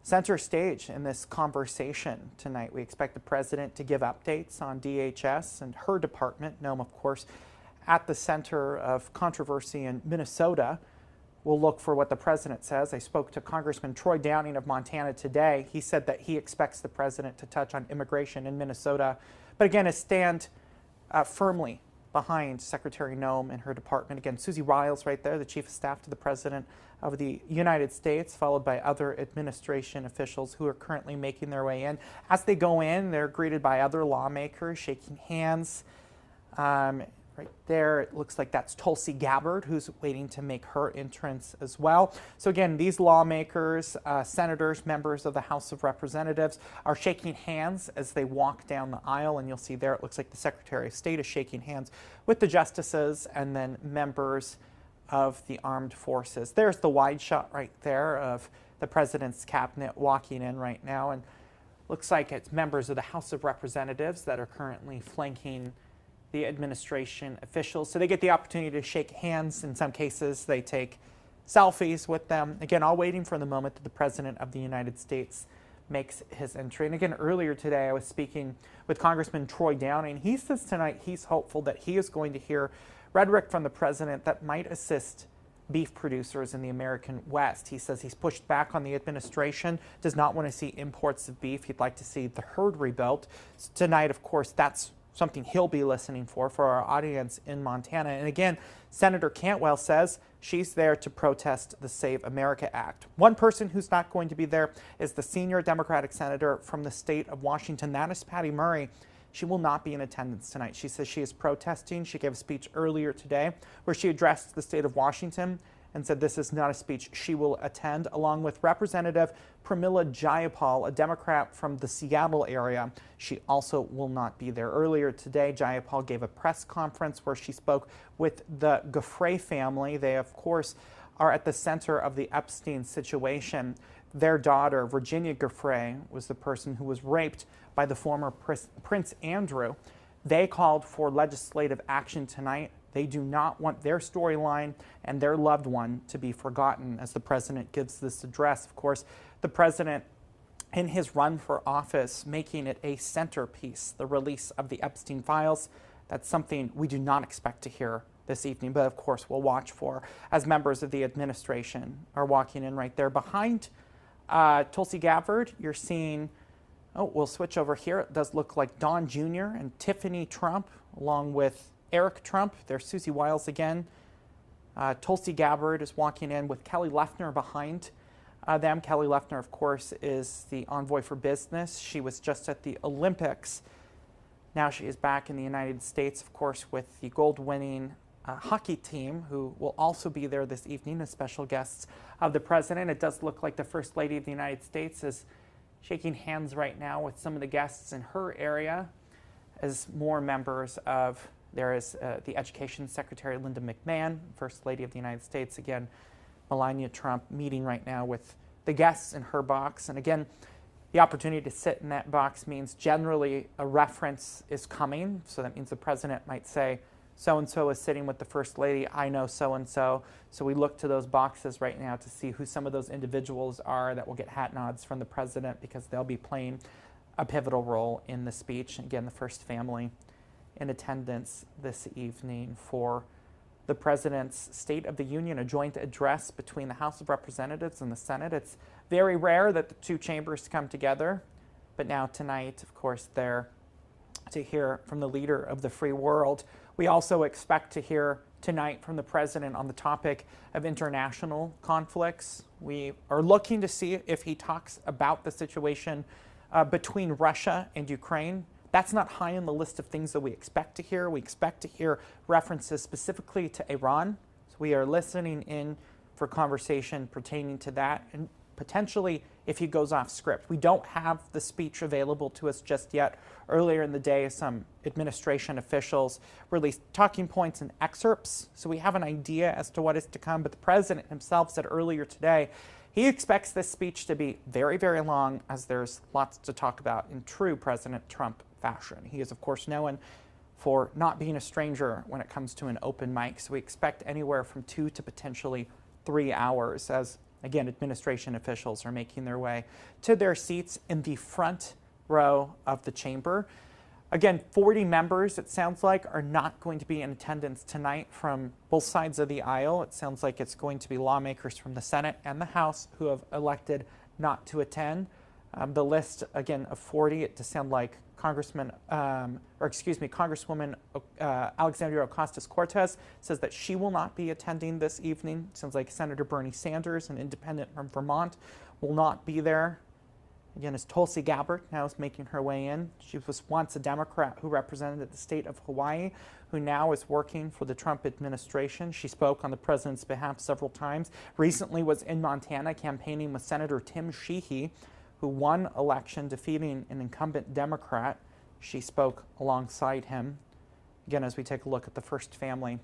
center stage in this conversation tonight. We expect the president to give updates on DHS and her department. NOM, of course, at the center of controversy in Minnesota. We'll look for what the president says. I spoke to Congressman Troy Downing of Montana today. He said that he expects the president to touch on immigration in Minnesota, but again, stand firmly behind Secretary Noem and her department. Again, Susie Riles right there, the chief of staff to the president of the United States, followed by other administration officials who are currently making their way in. As they go in, they're greeted by other lawmakers, shaking hands. Right there, it looks like that's Tulsi Gabbard, who's waiting to make her entrance as well. So again, these lawmakers, senators, members of the House of Representatives are shaking hands as they walk down the aisle. And you'll see there, it looks like the Secretary of State is shaking hands with the justices and then members of the armed forces. There's the wide shot right there of the president's cabinet walking in right now. And looks like it's members of the House of Representatives that are currently flanking the administration officials. So they get the opportunity to shake hands. In some cases, they take selfies with them. Again, all waiting for the moment that the President of the United States makes his entry. And again, earlier today, I was speaking with Congressman Troy Downing. He says tonight he's hopeful that he is going to hear rhetoric from the President that might assist beef producers in the American West. He says he's pushed back on the administration, does not want to see imports of beef. He'd like to see the herd rebuilt. So tonight, of course, that's something he'll be listening for our audience in Montana. And again, Senator Cantwell says she's there to protest the Save America Act. One person who's not going to be there is the senior Democratic senator from the state of Washington. That is Patty Murray. She will not be in attendance tonight. She says she is protesting. She gave a speech earlier today where she addressed the state of Washington and said this is not a speech she will attend, along with Representative Pramila Jayapal, a Democrat from the Seattle area. She also will not be there. Earlier today, Jayapal gave a press conference where she spoke with the Giuffre family. They, of course, are at the center of the Epstein situation. Their daughter, Virginia Giuffre, was the person who was raped by the former Prince Andrew. They called for legislative action tonight. They do not want their storyline and their loved one to be forgotten as the president gives this address. Of course, the president, in his run for office, making it a centerpiece, the release of the Epstein files. That's something we do not expect to hear this evening, but of course we'll watch for as members of the administration are walking in right there. Behind Tulsi Gabbard, you're seeing, we'll switch over here. It does look like Don Jr. and Tiffany Trump, along with Eric Trump. There's Susie Wiles again. Tulsi Gabbard is walking in with Kelly Loeffler behind them. Kelly Loeffler, of course, is the envoy for business. She was just at the Olympics. Now she is back in the United States, of course, with the gold-winning hockey team, who will also be there this evening as special guests of the president. It does look like the First Lady of the United States is shaking hands right now with some of the guests in her area as more members of there is the Education Secretary, Linda McMahon, First Lady of the United States. Again, Melania Trump meeting right now with the guests in her box. And again, the opportunity to sit in that box means generally a reference is coming. So that means the president might say, so-and-so is sitting with the First Lady. I know so-and-so. So we look to those boxes right now to see who some of those individuals are that will get hat nods from the president because they'll be playing a pivotal role in the speech. Again, the first family in attendance this evening for the President's State of the Union, a joint address between the House of Representatives and the Senate. It's very rare that the two chambers come together, but now tonight, of course, they're to hear from the leader of the free world. We also expect to hear tonight from the President on the topic of international conflicts. We are looking to see if he talks about the situation between Russia and Ukraine. That's not high on the list of things that we expect to hear. We expect to hear references specifically to Iran. So we are listening in for conversation pertaining to that and potentially if he goes off script. We don't have the speech available to us just yet. Earlier in the day, some administration officials released talking points and excerpts. So we have an idea as to what is to come. But the president himself said earlier today he expects this speech to be very, very long as there's lots to talk about in true President Trump fashion. He is, of course, known for not being a stranger when it comes to an open mic. So we expect anywhere from 2 to potentially 3 hours as Again, administration officials are making their way to their seats in the front row of the chamber. Again, 40 members, it sounds like, are not going to be in attendance tonight from both sides of the aisle. It sounds like it's going to be lawmakers from the Senate and the House who have elected not to attend. The list, again, of 40, it does sound like Congresswoman Alexandria Ocasio-Cortez says that she will not be attending this evening. It sounds like Senator Bernie Sanders, an independent from Vermont, will not be there. Again, as Tulsi Gabbard now is making her way in. She was once a Democrat who represented the state of Hawaii, who now is working for the Trump administration. She spoke on the president's behalf several times. Recently was in Montana campaigning with Senator Tim Sheehy, who won election defeating an incumbent Democrat. She spoke alongside him. Again, as we take a look at the first family.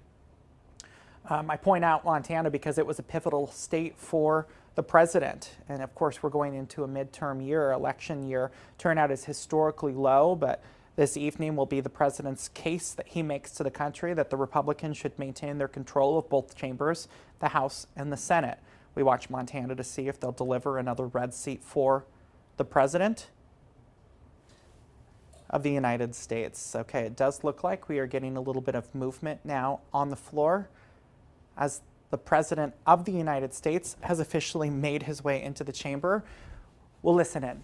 I point out Montana because it was a pivotal state for the president. And of course, we're going into a midterm year, election year. Turnout is historically low, but this evening will be the president's case that he makes to the country that the Republicans should maintain their control of both chambers, the House and the Senate. We watch Montana to see if they'll deliver another red seat for the president of the United States. Okay, it does look like we are getting a little bit of movement now on the floor as the President of the United States has officially made his way into the chamber. We'll listen in.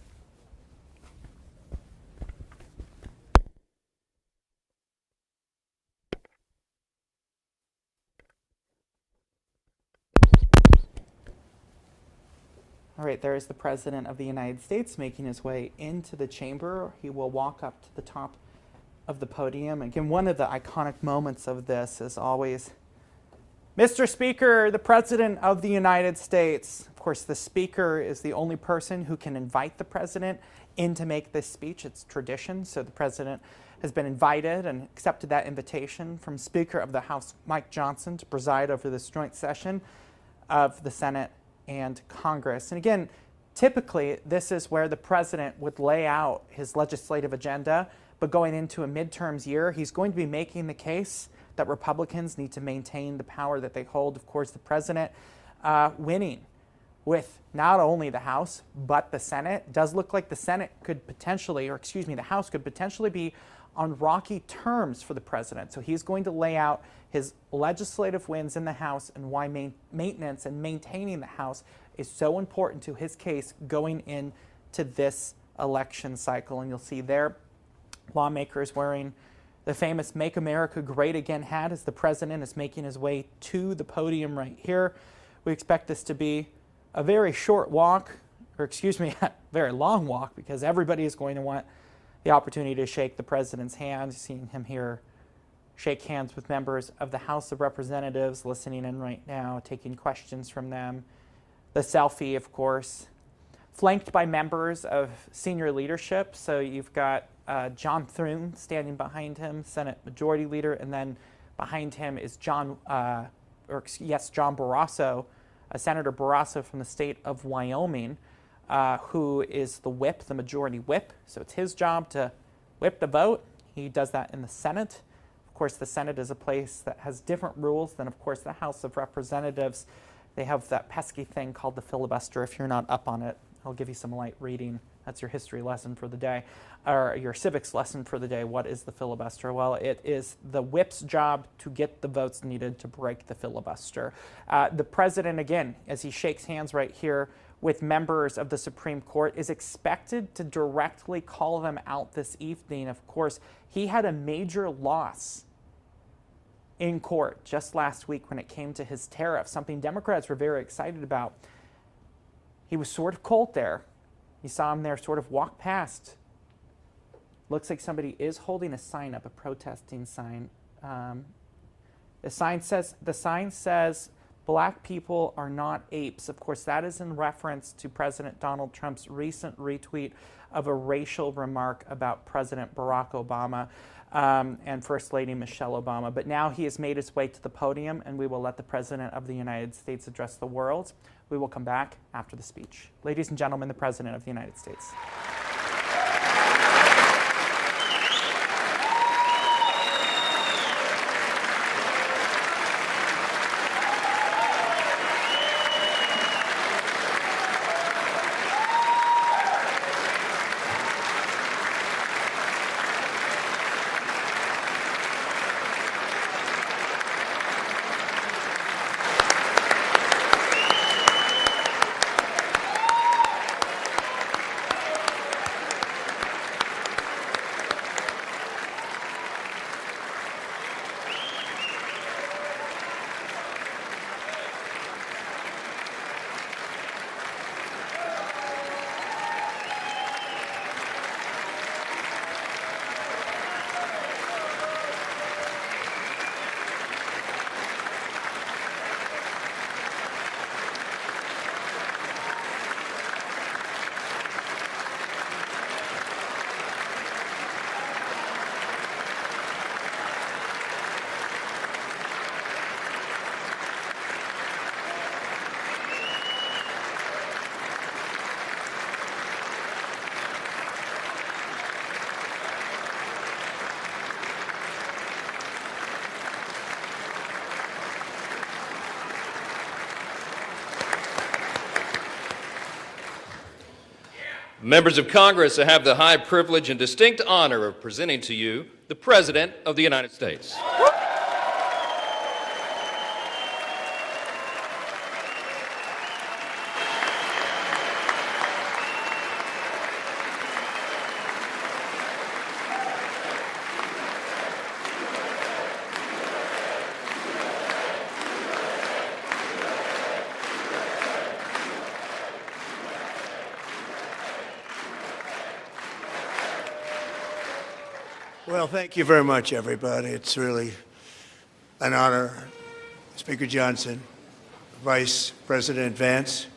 All right, there is the President of the United States making his way into the chamber. He will walk up to the top of the podium. Again, one of the iconic moments of this is always, Mr. Speaker, the President of the United States. Of course, the Speaker is the only person who can invite the President in to make this speech. It's tradition, so the President has been invited and accepted that invitation from Speaker of the House, Mike Johnson, to preside over this joint session of the Senate and Congress. And again, typically, this is where the President would lay out his legislative agenda, but going into a midterms year, he's going to be making the case that Republicans need to maintain the power that they hold. Of course, the President winning with not only the House, but the Senate. It does look like the Senate could potentially, the House could potentially be on rocky terms for the President. So he's going to lay out his legislative wins in the House and why maintenance and maintaining the House is so important to his case going into this election cycle. And you'll see there lawmakers wearing the famous Make America Great Again hat as the President is making his way to the podium right here. We expect this to be a very short walk, or a very long walk, because everybody is going to want the opportunity to shake the President's hand. Seeing him here shake hands with members of the House of Representatives, listening in right now, taking questions from them. The selfie, of course, flanked by members of senior leadership. So you've got John Thune standing behind him, Senate Majority Leader, and then behind him is John Barrasso, Senator Barrasso from the state of Wyoming, who is the whip, the majority whip. So it's his job to whip the vote. He does that in the Senate. Of course, the Senate is a place that has different rules than, of course, the House of Representatives. They have that pesky thing called the filibuster. If you're not up on it, I'll give you some light reading. That's your history lesson for the day, or your civics lesson for the day. What is the filibuster? Well, it is the whip's job to get the votes needed to break the filibuster. The President, again, as he shakes hands right here with members of the Supreme Court, is expected to directly call them out this evening. Of course, he had a major loss in court just last week when it came to his tariff, something Democrats were very excited about. He was sort of cold there. You saw him there sort of walk past. Looks like somebody is holding a sign up, a protesting sign. The sign says, "Black people are not apes." Of course, that is in reference to President Donald Trump's recent retweet of a racial remark about President Barack Obama and First Lady Michelle Obama. But now he has made his way to the podium, and we will let the President of the United States address the world. We will come back after the speech. Ladies and gentlemen, the President of the United States. Members of Congress, I have the high privilege and distinct honor of presenting to you the President of the United States. Well, thank you very much, everybody. It's really an honor. Speaker Johnson, Vice President Vance,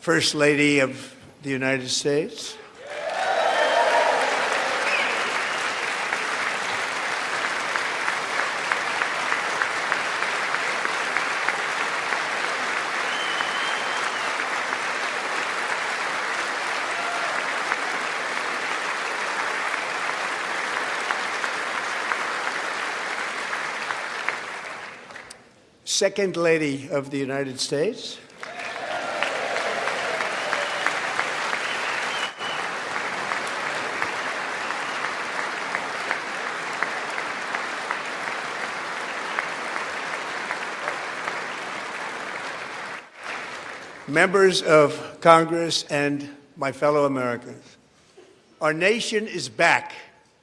First Lady of the United States, Second Lady of the United States, members of Congress, and my fellow Americans. Our nation is back,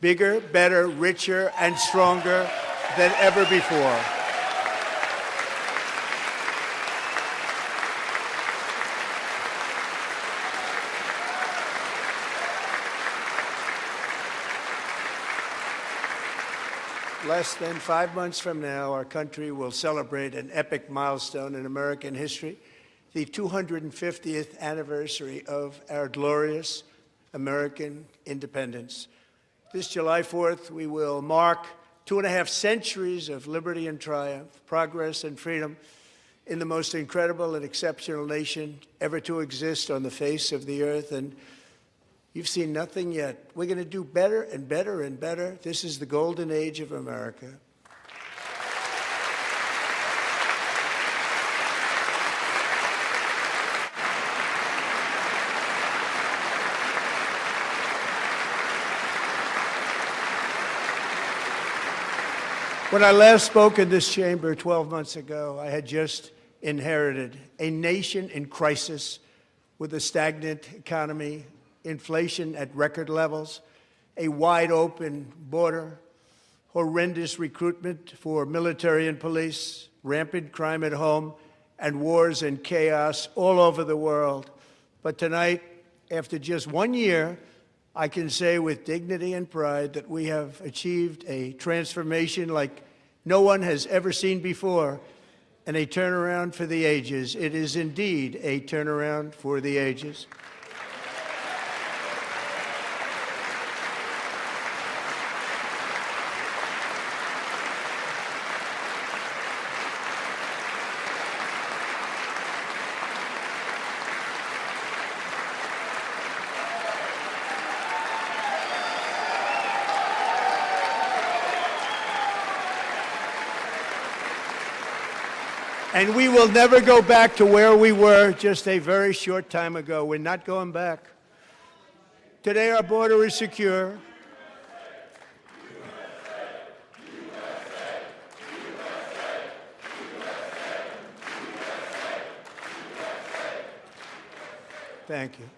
bigger, better, richer, and stronger than ever before. Less than 5 months from now, our country will celebrate an epic milestone in American history, the 250th anniversary of our glorious American independence. This July 4th, we will mark 2.5 centuries of liberty and triumph, progress and freedom in the most incredible and exceptional nation ever to exist on the face of the earth. And you've seen nothing yet. We're going to do better and better and better. This is the golden age of America. When I last spoke in this chamber 12 months ago, I had just inherited a nation in crisis with a stagnant economy, inflation at record levels, a wide-open border, horrendous recruitment for military and police, rampant crime at home, and wars and chaos all over the world. But tonight, after just 1 year, I can say with dignity and pride that we have achieved a transformation like no one has ever seen before, and a turnaround for the ages. It is indeed a turnaround for the ages. And we will never go back to where we were just a very short time ago. We're not going back. Today, our border is secure. Thank you.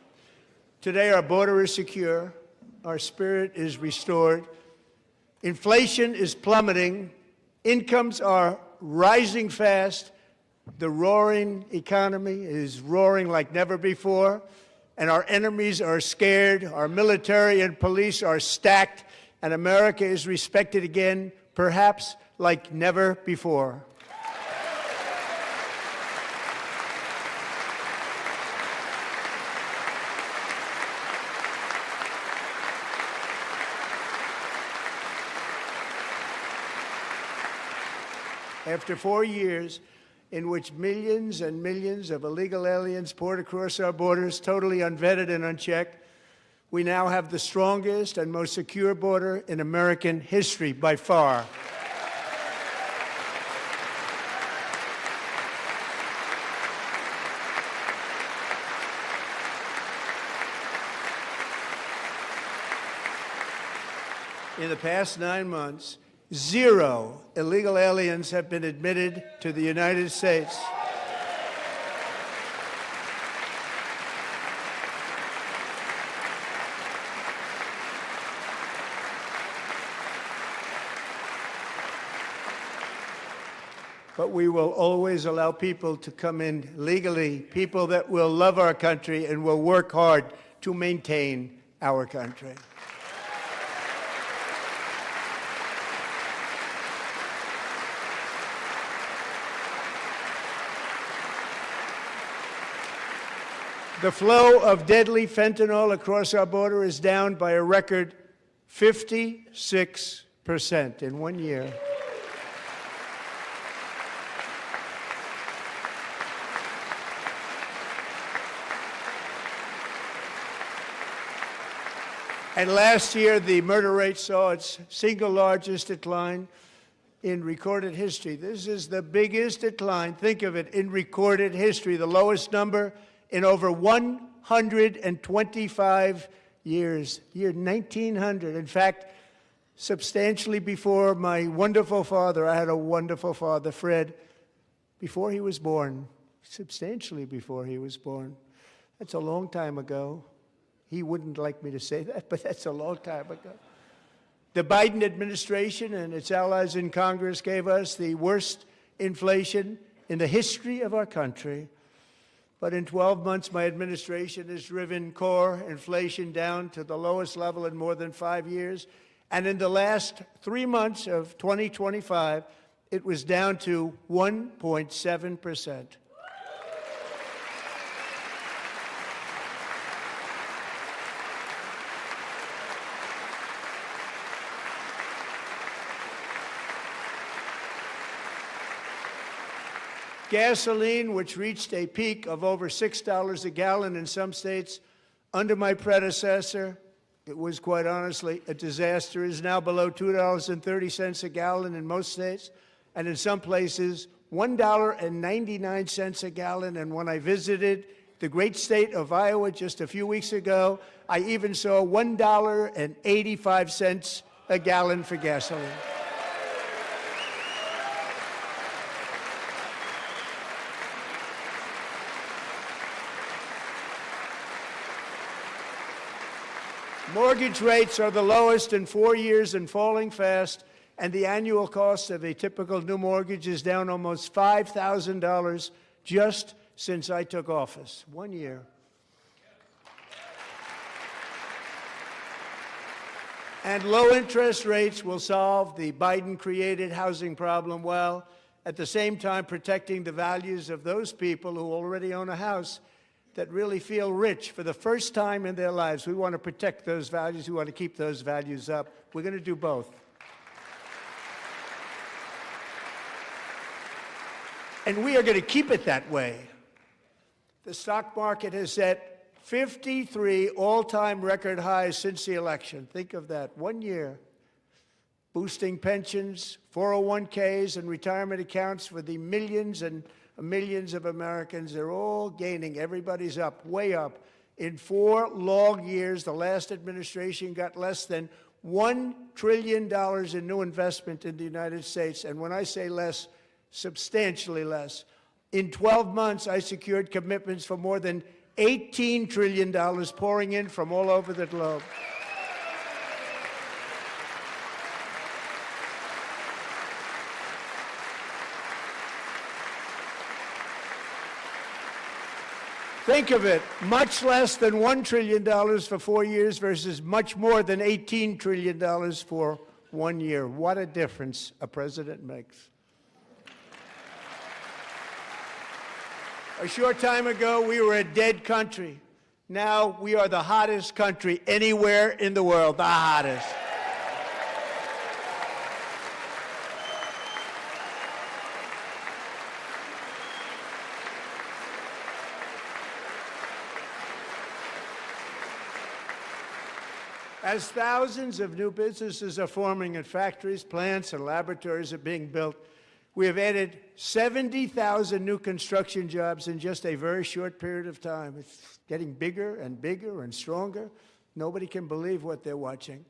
Today, our border is secure. Our spirit is restored. Inflation is plummeting. Incomes are rising fast. The roaring economy is roaring like never before, and our enemies are scared, our military and police are stacked, and America is respected again, perhaps like never before. After 4 years in which millions and millions of illegal aliens poured across our borders, totally unvetted and unchecked, we now have the strongest and most secure border in American history by far. In the past 9 months, 0 illegal aliens have been admitted to the United States. But we will always allow people to come in legally, people that will love our country and will work hard to maintain our country. The flow of deadly fentanyl across our border is down by a record 56% in 1 year. And last year, the murder rate saw its single largest decline in recorded history. This is the biggest decline, think of it, in recorded history, the lowest number in over 125 years, year 1900. In fact, substantially before my wonderful father, I had a wonderful father, Fred, before he was born, substantially before he was born. That's a long time ago. He wouldn't like me to say that, but that's a long time ago. The Biden administration and its allies in Congress gave us the worst inflation in the history of our country. But in 12 months, my administration has driven core inflation down to the lowest level in more than 5 years. And in the last 3 months of 2025, it was down to 1.7%. Gasoline, which reached a peak of over $6 a gallon in some states under my predecessor, it was quite honestly a disaster, is now below $2.30 a gallon in most states, and in some places, $1.99 a gallon. And when I visited the great state of Iowa just a few weeks ago, I even saw $1.85 a gallon for gasoline. Mortgage rates are the lowest in 4 years and falling fast, and the annual cost of a typical new mortgage is down almost $5,000 just since I took office. 1 year. And low interest rates will solve the Biden-created housing problem while at the same time protecting the values of those people who already own a house that really feel rich for the first time in their lives. We want to protect those values. We want to keep those values up. We're going to do both. And we are going to keep it that way. The stock market has set 53 all-time record highs since the election. Think of that, 1 year. Boosting pensions, 401ks, and retirement accounts for the millions and millions of Americans. They're all gaining. Everybody's up, way up. In 4 long years, the last administration got less than $1 trillion in new investment in the United States. And when I say less, substantially less. In 12 months, I secured commitments for more than $18 trillion pouring in from all over the globe. Think of it, much less than $1 trillion for 4 years versus much more than $18 trillion for 1 year. What a difference a president makes. A short time ago, we were a dead country. Now we are the hottest country anywhere in the world, the hottest. As thousands of new businesses are forming and factories, plants, and laboratories are being built, we have added 70,000 new construction jobs in just a very short period of time. It's getting bigger and bigger and stronger. Nobody can believe what they're watching.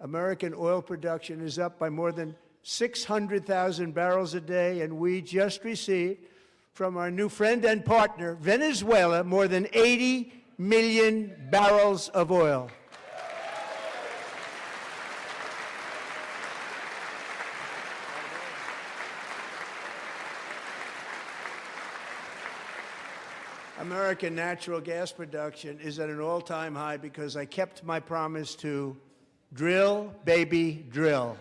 American oil production is up by more than 600,000 barrels a day, and we just received from our new friend and partner, Venezuela, more than 80 million barrels of oil. American natural gas production is at an all-time high because I kept my promise to drill, baby, drill.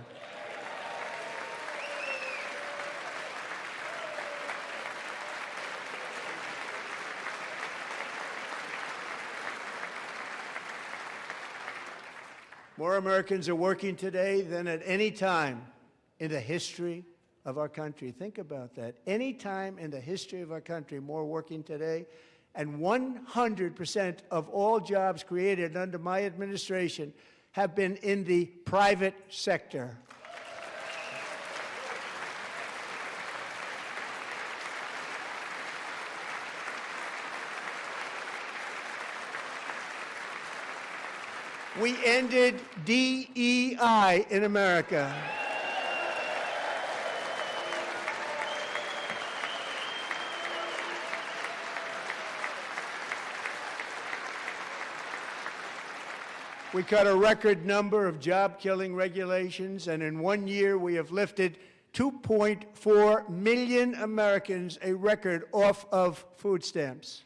More Americans are working today than at any time in the history of our country. Think about that. Any time in the history of our country, more working today. And 100% of all jobs created under my administration have been in the private sector. We ended DEI in America. We cut a record number of job-killing regulations, and in 1 year we have lifted 2.4 million Americans, a record, off of food stamps.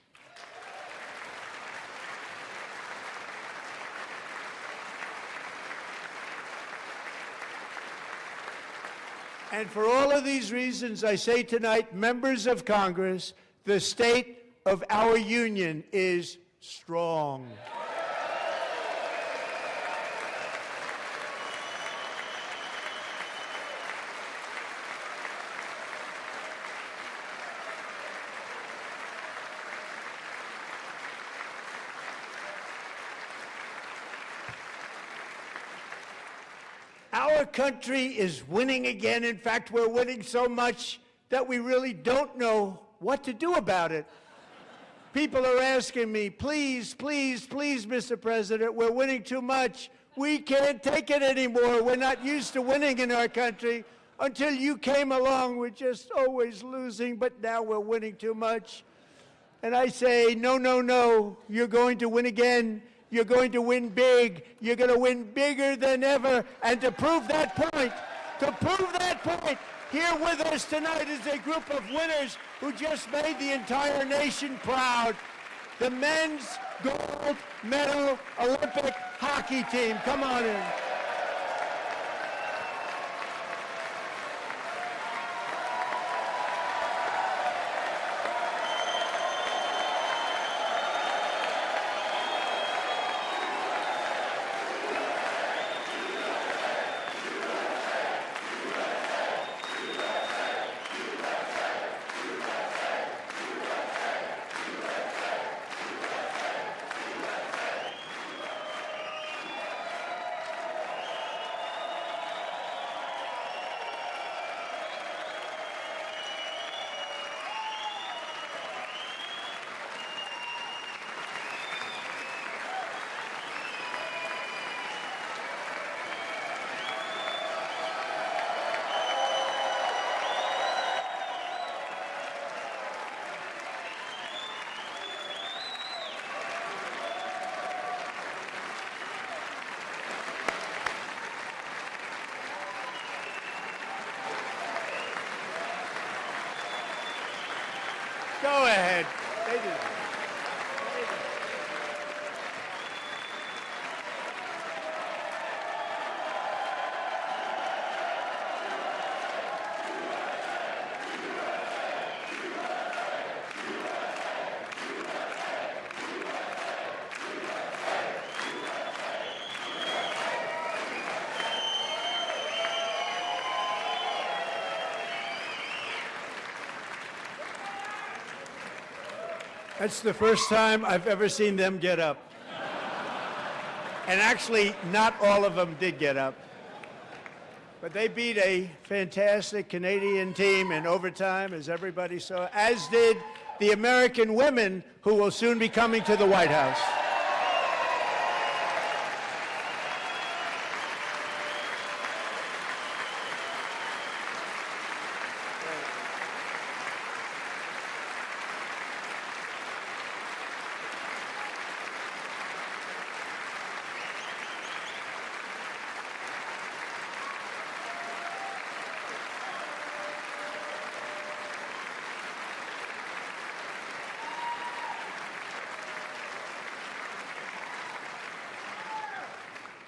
And for all of these reasons, I say tonight, members of Congress, the state of our union is strong. Our country is winning again. In fact, we're winning so much that we really don't know what to do about it. People are asking me, please, please, please, Mr. President, we're winning too much. We can't take it anymore. We're not used to winning in our country. Until you came along, we're just always losing, but now we're winning too much. And I say, no, no, no, you're going to win again. You're going to win big. You're going to win bigger than ever. And to prove that point, here with us tonight is a group of winners who just made the entire nation proud. The men's gold medal Olympic hockey team. Come on in. Go ahead. That's the first time I've ever seen them get up. And actually, not all of them did get up. But they beat a fantastic Canadian team in overtime, as everybody saw, as did the American women who will soon be coming to the White House.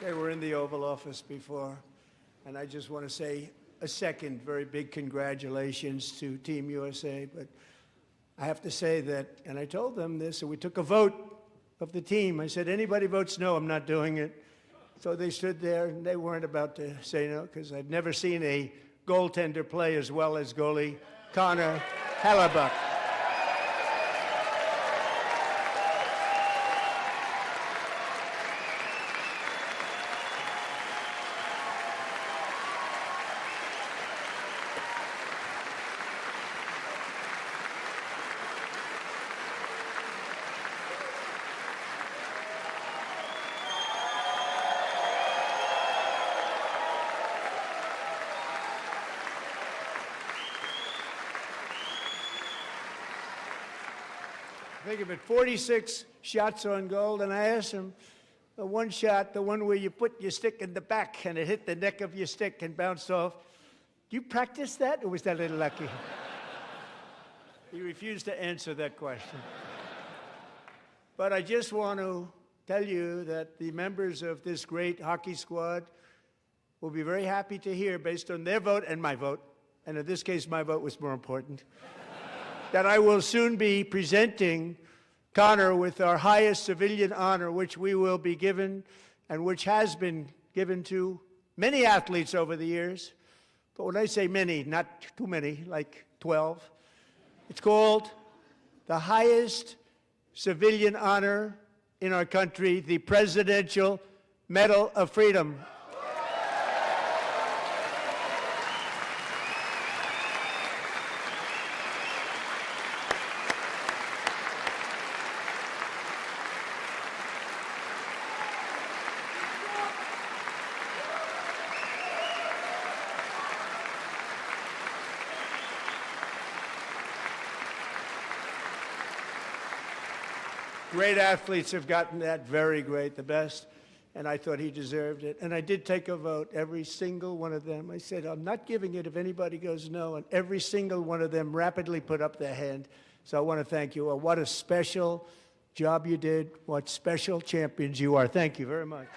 They were in the Oval Office before. And I just want to say a second very big congratulations to Team USA. But I have to say that, and I told them this, and we took a vote of the team. I said, anybody votes no, I'm not doing it. So they stood there, and they weren't about to say no, because I've never seen a goaltender play as well as goalie Connor Hellebuck. Think of it, 46 shots on goal, and I asked him, the one shot, the one where you put your stick in the back and it hit the neck of your stick and bounced off, do you practice that, or was that a little lucky? He refused to answer that question. But I just want to tell you that the members of this great hockey squad will be very happy to hear, based on their vote and my vote, and in this case my vote was more important, that I will soon be presenting Connor with our highest civilian honor, which we will be given and which has been given to many athletes over the years. But when I say many, not too many, like 12, it's called the highest civilian honor in our country, the Presidential Medal of Freedom. Great athletes have gotten that, very great, the best, and I thought he deserved it. And I did take a vote, every single one of them. I said, I'm not giving it if anybody goes no, and every single one of them rapidly put up their hand. So I want to thank you. What a special job you did. What special champions you are. Thank you very much.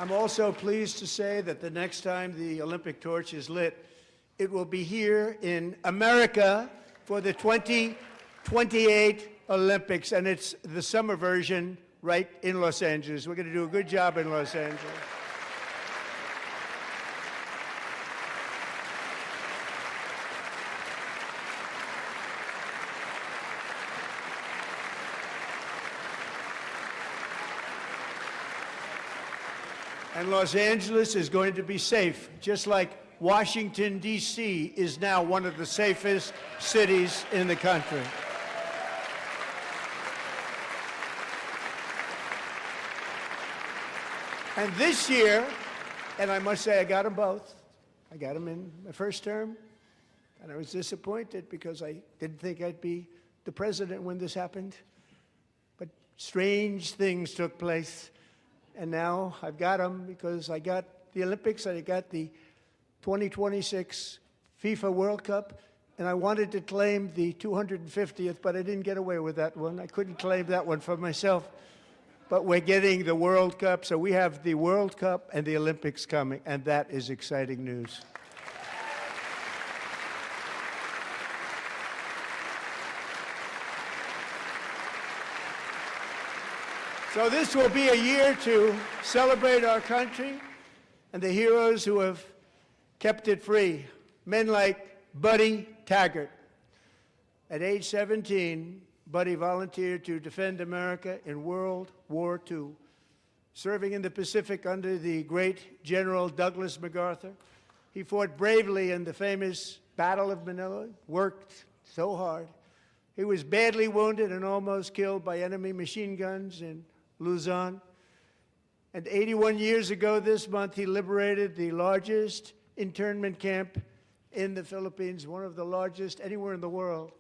I'm also pleased to say that the next time the Olympic torch is lit, it will be here in America for the 2028 Olympics, and it's the summer version right in Los Angeles. We're going to do a good job in Los Angeles. And Los Angeles is going to be safe, just like Washington, D.C. is now one of the safest cities in the country. And this year, and I must say I got them both. I got them in my first term, and I was disappointed because I didn't think I'd be the president when this happened. But strange things took place. And now I've got them because I got the Olympics, I got the 2026 FIFA World Cup, and I wanted to claim the 250th, but I didn't get away with that one. I couldn't claim that one for myself. But we're getting the World Cup, so we have the World Cup and the Olympics coming, and that is exciting news. So this will be a year to celebrate our country and the heroes who have kept it free. Men like Buddy Taggart. At age 17, Buddy volunteered to defend America in World War II, serving in the Pacific under the great General Douglas MacArthur. He fought bravely in the famous Battle of Manila, worked so hard. He was badly wounded and almost killed by enemy machine guns in Luzon. And 81 years ago this month, he liberated the largest internment camp in the Philippines, one of the largest anywhere in the world.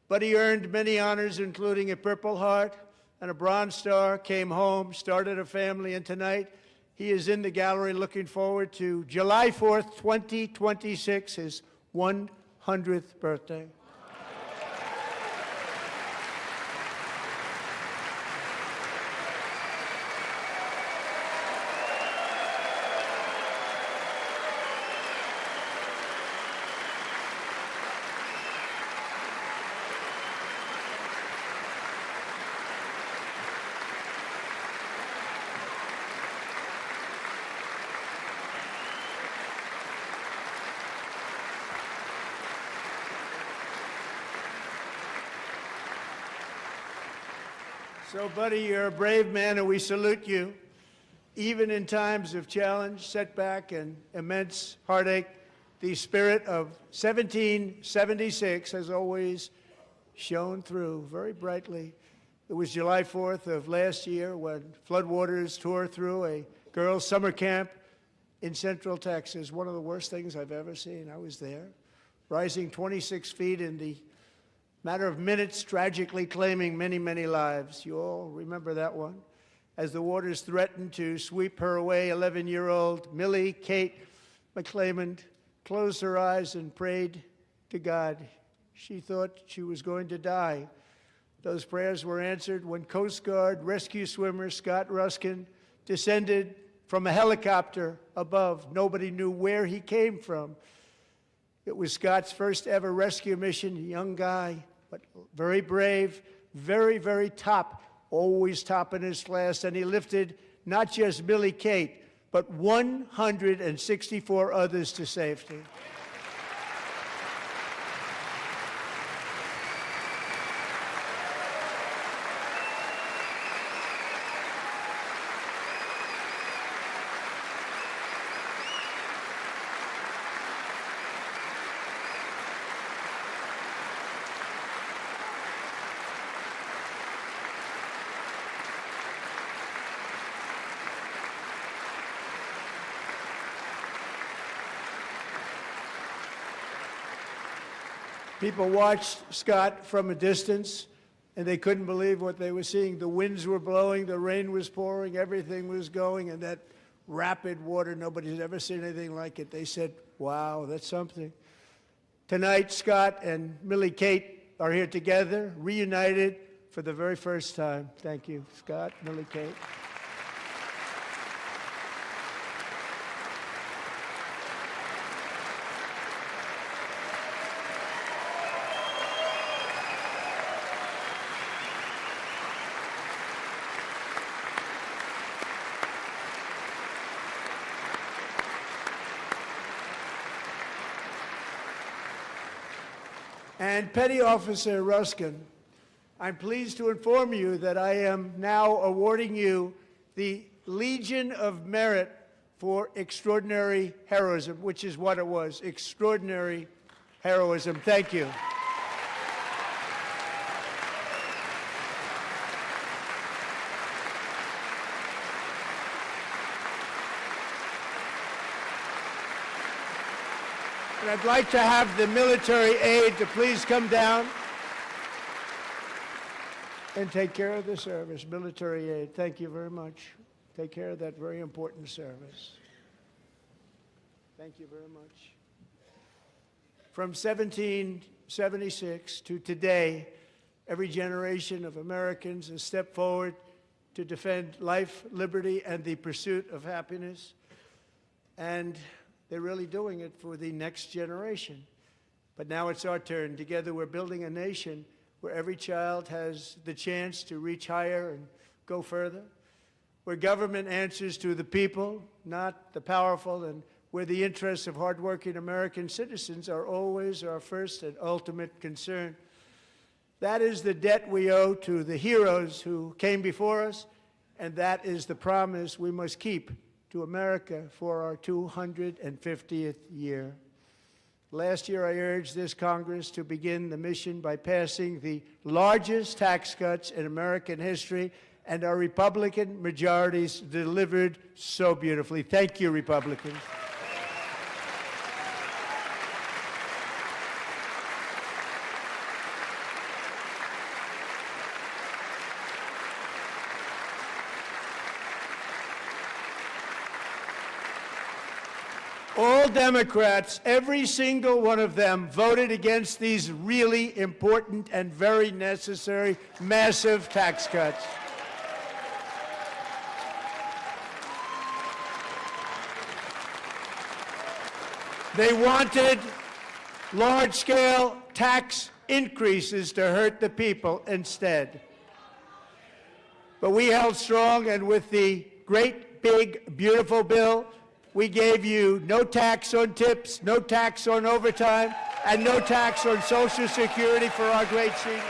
Buddy earned many honors, including a Purple Heart and a Bronze Star, came home, started a family, and tonight he is in the gallery looking forward to July 4th, 2026, his 100th birthday. So, buddy, you're a brave man, and we salute you. Even in times of challenge, setback, and immense heartache, the spirit of 1776 has always shone through very brightly. It was July 4th of last year when floodwaters tore through a girls' summer camp in Central Texas. One of the worst things I've ever seen. I was there, rising 26 feet in the matter of minutes, tragically claiming many, many lives. You all remember that one. As the waters threatened to sweep her away, 11-year-old Millie Kate McClelland closed her eyes and prayed to God. She thought she was going to die. Those prayers were answered when Coast Guard rescue swimmer Scott Ruskin descended from a helicopter above. Nobody knew where he came from. It was Scott's first ever rescue mission, a young guy, but very brave, very, very top, always top in his class, and he lifted not just Millie Kate, but 164 others to safety. People watched Scott from a distance, and they couldn't believe what they were seeing. The winds were blowing, the rain was pouring, everything was going, and that rapid water, nobody's ever seen anything like it. They said, wow, that's something. Tonight, Scott and Millie Kate are here together, reunited for the very first time. Thank you, Scott, Millie Kate. And Petty Officer Ruskin, I'm pleased to inform you that I am now awarding you the Legion of Merit for extraordinary heroism, which is what it was, extraordinary heroism. Thank you. And I'd like to have the military aide to please come down and take care of the service. Military aide, thank you very much. Take care of that very important service. Thank you very much. From 1776 to today, every generation of Americans has stepped forward to defend life, liberty, and the pursuit of happiness. And they're really doing it for the next generation. But now it's our turn. Together we're building a nation where every child has the chance to reach higher and go further, where government answers to the people, not the powerful, and where the interests of hardworking American citizens are always our first and ultimate concern. That is the debt we owe to the heroes who came before us, and that is the promise we must keep to America for our 250th year. Last year, I urged this Congress to begin the mission by passing the largest tax cuts in American history, and our Republican majorities delivered so beautifully. Thank you, Republicans. All Democrats, every single one of them, voted against these really important and very necessary massive tax cuts. They wanted large-scale tax increases to hurt the people instead. But we held strong, and with the great, big, beautiful bill, we gave you no tax on tips, no tax on overtime, and no tax on Social Security for our great seniors.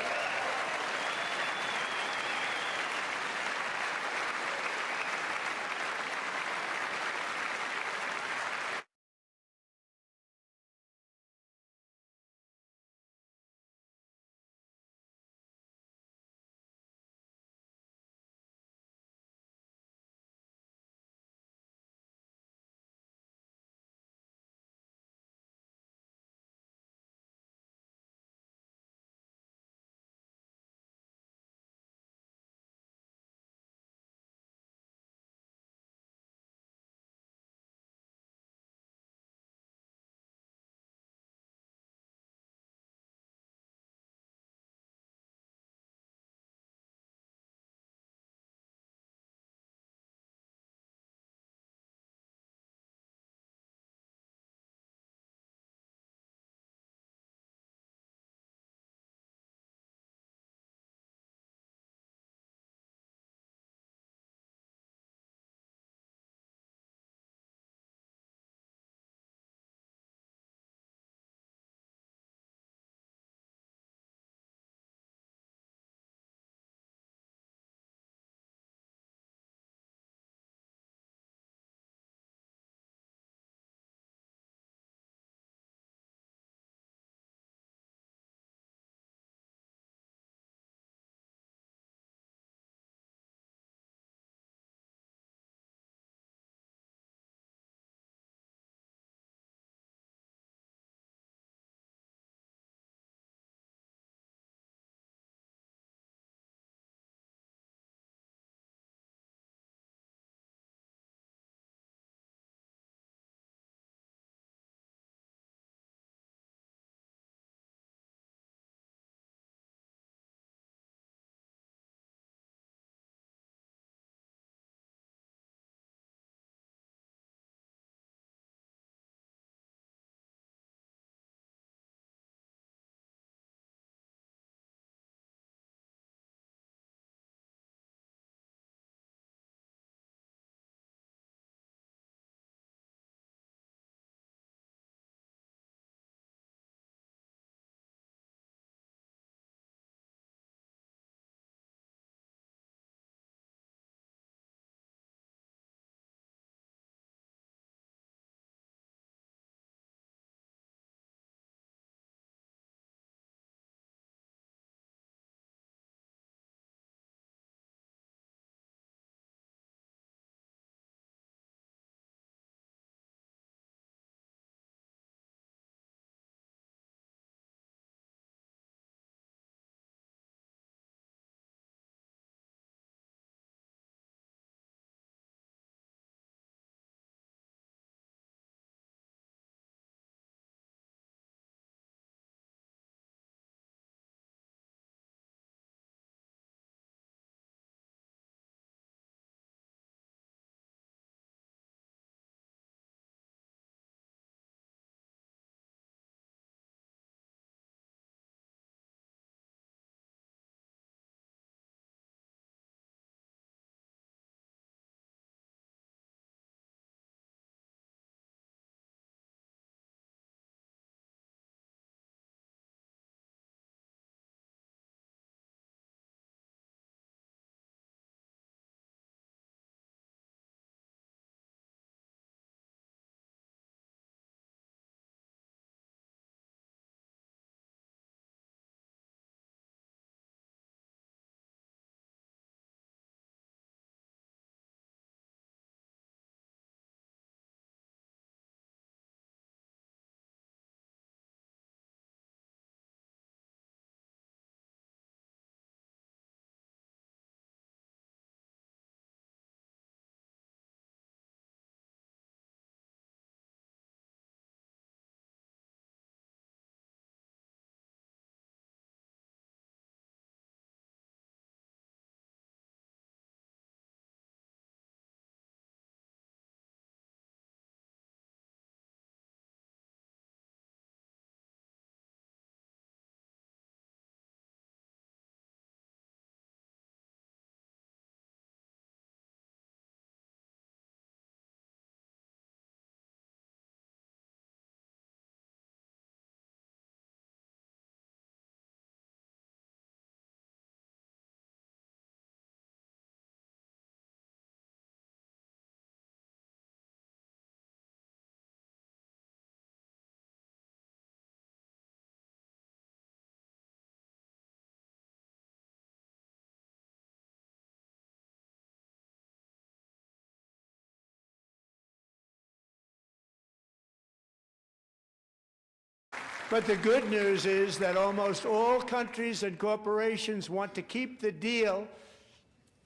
But the good news is that almost all countries and corporations want to keep the deal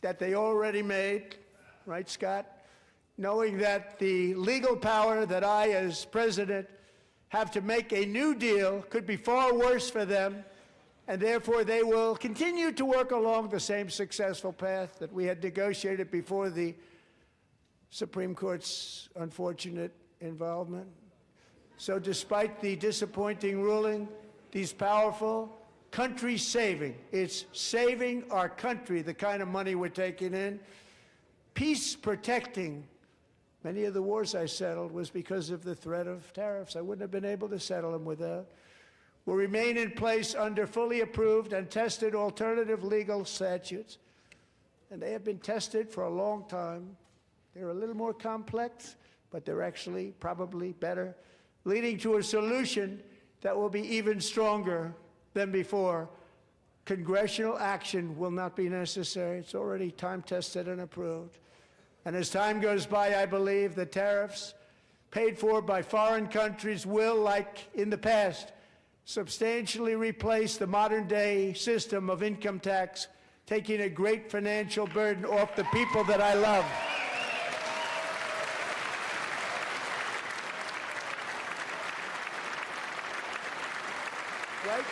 that they already made, right, Scott? Knowing that the legal power that I, as president, have to make a new deal could be far worse for them, and therefore they will continue to work along the same successful path that we had negotiated before the Supreme Court's unfortunate involvement. So despite the disappointing ruling, these powerful, country-saving, it's saving our country, the kind of money we're taking in, peace-protecting. Many of the wars I settled was because of the threat of tariffs. I wouldn't have been able to settle them without. Will remain in place under fully approved and tested alternative legal statutes. And they have been tested for a long time. They're a little more complex, but they're actually probably better, leading to a solution that will be even stronger than before. Congressional action will not be necessary. It's already time-tested and approved. And as time goes by, I believe the tariffs paid for by foreign countries will, like in the past, substantially replace the modern-day system of income tax, taking a great financial burden off the people that I love. Right?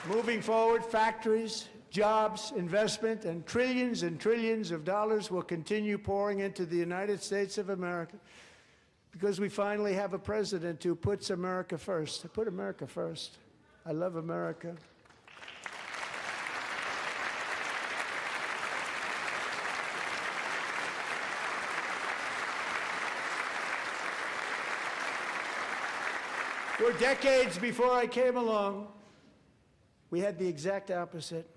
Moving forward, factories, jobs, investment, and trillions of dollars will continue pouring into the United States of America because we finally have a president who puts America first. I put America first. I love America. For decades before I came along, we had the exact opposite.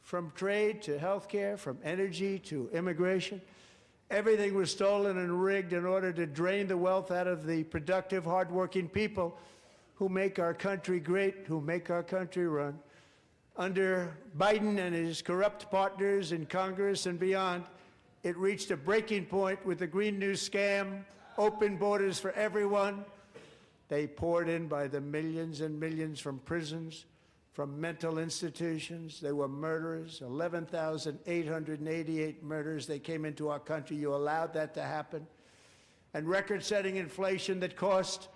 From trade to healthcare, from energy to immigration, everything was stolen and rigged in order to drain the wealth out of the productive, hardworking people who make our country great, who make our country run. Under Biden and his corrupt partners in Congress and beyond, it reached a breaking point with the Green New Scam, open borders for everyone. They poured in by the millions and millions from prisons, from mental institutions. They were murderers, 11,888 murders. They came into our country. You allowed that to happen. And record-setting inflation that cost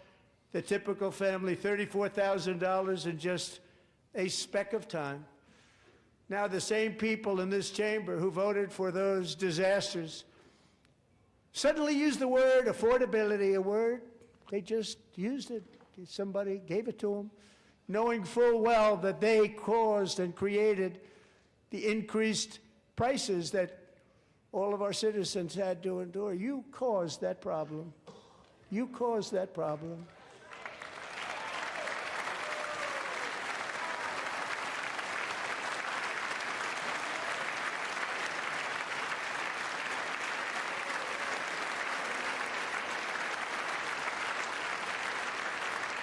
the typical family $34,000 in just a speck of time. Now the same people in this chamber who voted for those disasters suddenly use the word affordability, a word they just used it. Somebody gave it to them, knowing full well that they caused and created the increased prices that all of our citizens had to endure. You caused that problem. You caused that problem.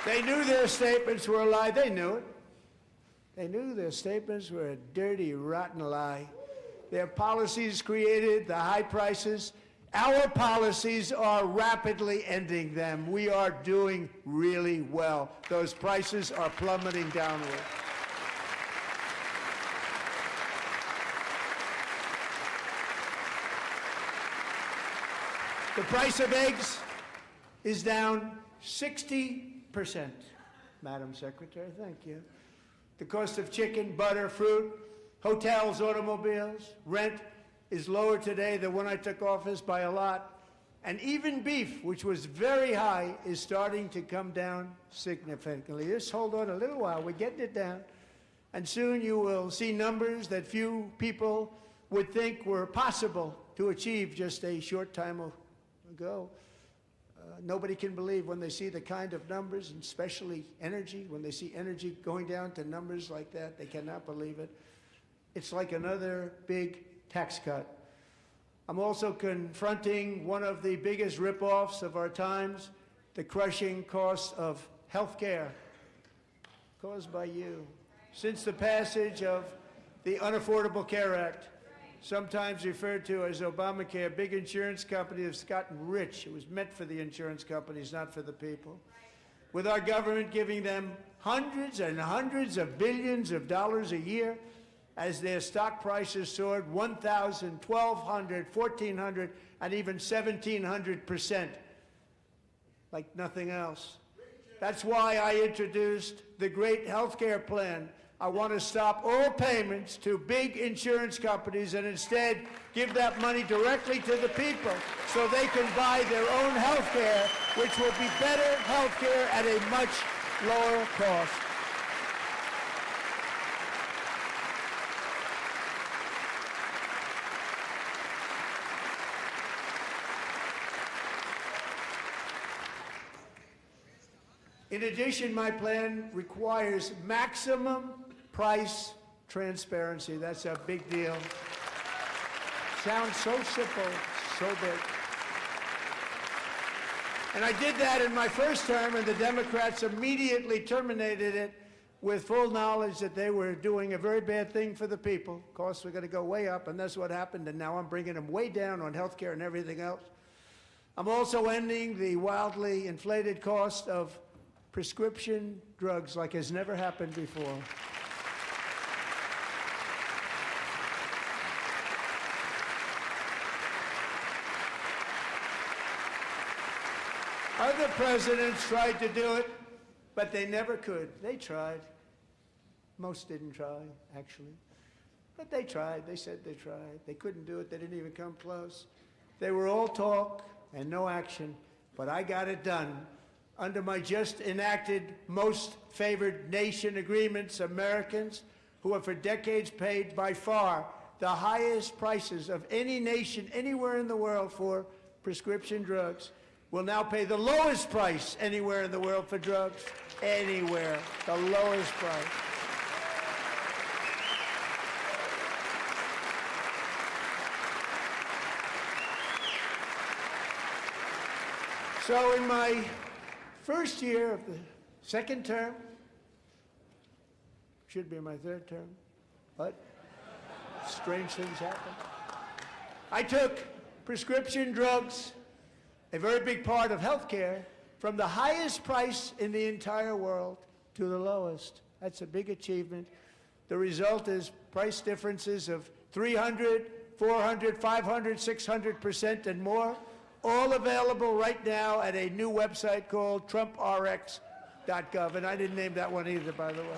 They knew their statements were a lie. They knew it. They knew their statements were a dirty, rotten lie. Their policies created the high prices. Our policies are rapidly ending them. We are doing really well. Those prices are plummeting downward. The price of eggs is down 60%, Madam Secretary, thank you. The cost of chicken, butter, fruit, hotels, automobiles, rent is lower today than when I took office by a lot. And even beef, which was very high, is starting to come down significantly. Just hold on a little while, we're getting it down. And soon you will see numbers that few people would think were possible to achieve just a short time ago. Nobody can believe when they see the kind of numbers, and especially energy, when they see energy going down to numbers like that, they cannot believe it. It's like another big tax cut. I'm also confronting one of the biggest ripoffs of our times, the crushing cost of health care caused by you. Since the passage of the Unaffordable Care Act, sometimes referred to as Obamacare, a big insurance company that's gotten rich. It was meant for the insurance companies, not for the people. With our government giving them hundreds and hundreds of billions of dollars a year as their stock prices soared 1,000, 1,200, 1,400, and even 1,700%, like nothing else. That's why I introduced the great health care plan. I want to stop all payments to big insurance companies and instead give that money directly to the people so they can buy their own health care, which will be better health care at a much lower cost. In addition, my plan requires maximum price transparency. That's a big deal. Sounds so simple, so big. And I did that in my first term, and the Democrats immediately terminated it with full knowledge that they were doing a very bad thing for the people. Costs were going to go way up, and that's what happened, and now I'm bringing them way down on health care and everything else. I'm also ending the wildly inflated cost of prescription drugs like has never happened before. Other presidents tried to do it, but they never could. They tried. Most didn't try, actually. But they tried. They said they tried. They couldn't do it. They didn't even come close. They were all talk and no action, but I got it done. Under my just enacted most favored nation agreements, Americans who have for decades paid by far the highest prices of any nation anywhere in the world for prescription drugs will now pay the lowest price anywhere in the world for drugs. Anywhere, the lowest price. So in my first year of the second term, should be my third term, but strange things happen. I took prescription drugs, a very big part of health care, from the highest price in the entire world to the lowest. That's a big achievement. The result is price differences of 300, 400, 500, 600% and more, all available right now at a new website called TrumpRx.gov. And I didn't name that one either, by the way.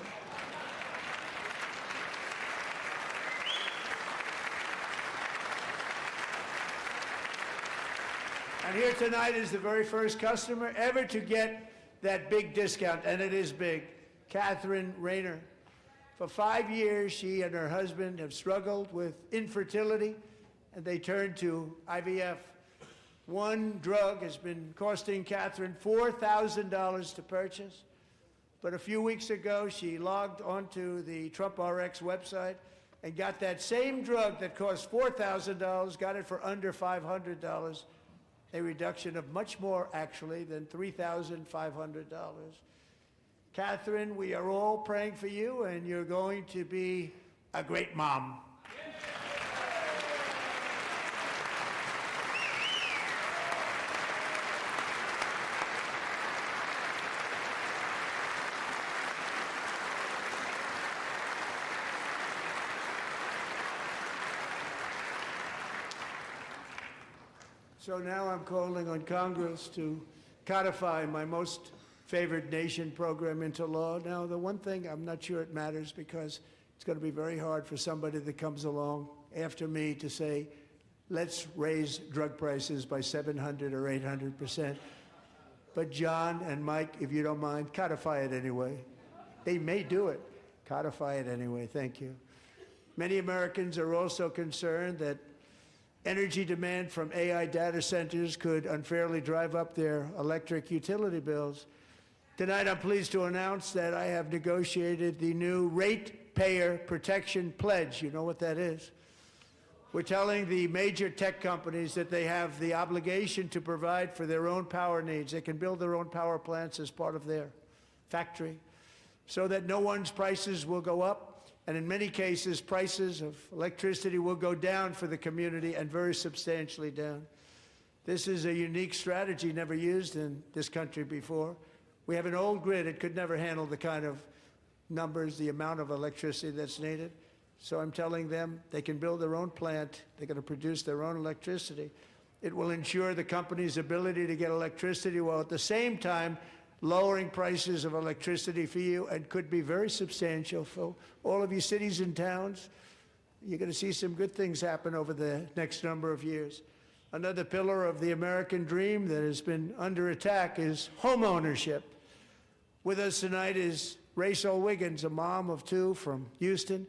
And here tonight is the very first customer ever to get that big discount, and it is big, Catherine Rayner. For 5 years, she and her husband have struggled with infertility, and they turned to IVF. One drug has been costing Catherine $4,000 to purchase, but a few weeks ago, she logged onto the TrumpRx website and got that same drug that cost $4,000, got it for under $500. A reduction of much more, actually, than $3,500. Catherine, we are all praying for you, and you're going to be a great mom. So now I'm calling on Congress to codify my most favored nation program into law. Now, the one thing, I'm not sure it matters because it's going to be very hard for somebody that comes along after me to say, let's raise drug prices by 700 or 800%. But John and Mike, if you don't mind, codify it anyway. They may do it. Codify it anyway. Thank you. Many Americans are also concerned that energy demand from AI data centers could unfairly drive up their electric utility bills. Tonight, I'm pleased to announce that I have negotiated the new Ratepayer Protection Pledge. You know what that is? We're telling the major tech companies that they have the obligation to provide for their own power needs. They can build their own power plants as part of their factory so that no one's prices will go up And in many cases, prices of electricity will go down for the community, and very substantially down. This is a unique strategy never used in this country before. We have an old grid. It could never handle the kind of numbers, the amount of electricity that's needed. So I'm telling them they can build their own plant. They're going to produce their own electricity. It will ensure the company's ability to get electricity while at the same time lowering prices of electricity for you, and could be very substantial for all of you cities and towns. You're going to see some good things happen over the next number of years. Another pillar of the American dream that has been under attack is home ownership. With us tonight is Rachel Wiggins, a mom of two from Houston.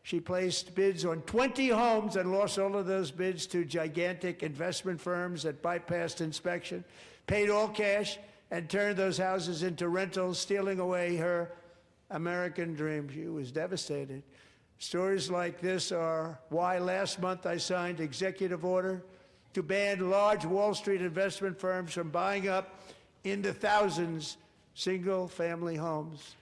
She placed bids on 20 homes and lost all of those bids to gigantic investment firms that bypassed inspection, paid all cash, and turned those houses into rentals, stealing away her American dream. She was devastated. Stories like this are why last month I signed executive order to ban large Wall Street investment firms from buying up in the thousands single-family homes.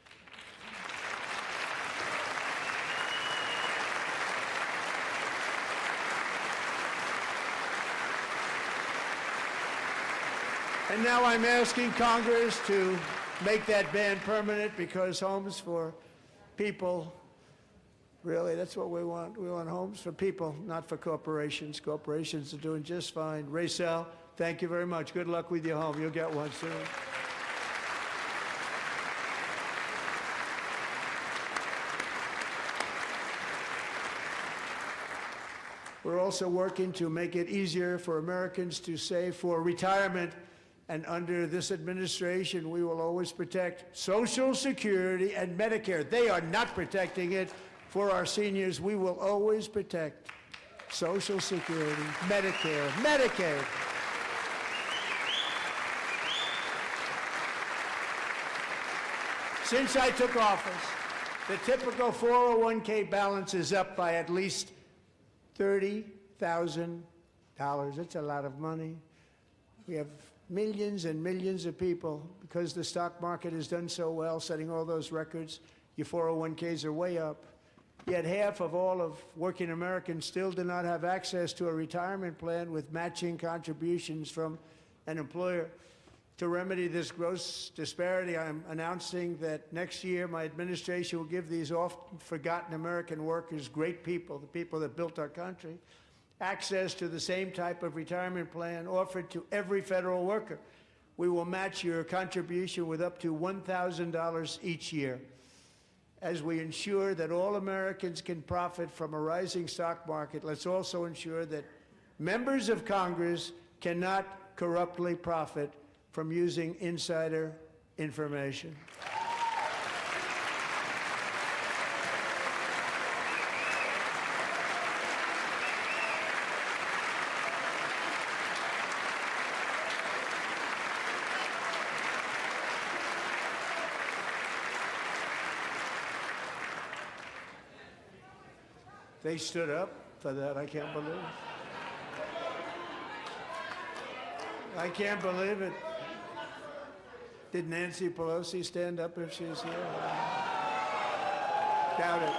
And now I'm asking Congress to make that ban permanent, because homes for people, really, that's what we want. We want homes for people, not for corporations. Corporations are doing just fine. Rachel, thank you very much. Good luck with your home. You'll get one soon. We're also working to make it easier for Americans to save for retirement. And under this administration, we will always protect Social Security and Medicare. They are not protecting it for our seniors. We will always protect Social Security, Medicare, Medicaid. Since I took office, the typical 401k balance is up by at least $30,000. That's a lot of money. We have millions and millions of people, because the stock market has done so well, setting all those records. Your 401ks are way up. Yet half of all of working Americans still do not have access to a retirement plan with matching contributions from an employer. To remedy this gross disparity, I'm announcing that next year my administration will give these often forgotten American workers, great people, the people that built our country, access to the same type of retirement plan offered to every federal worker. We will match your contribution with up to $1,000 each year. As we ensure that all Americans can profit from a rising stock market, let's also ensure that members of Congress cannot corruptly profit from using insider information. They stood up for that. I can't believe it. I can't believe it. Did Nancy Pelosi stand up if she's here? Doubt it.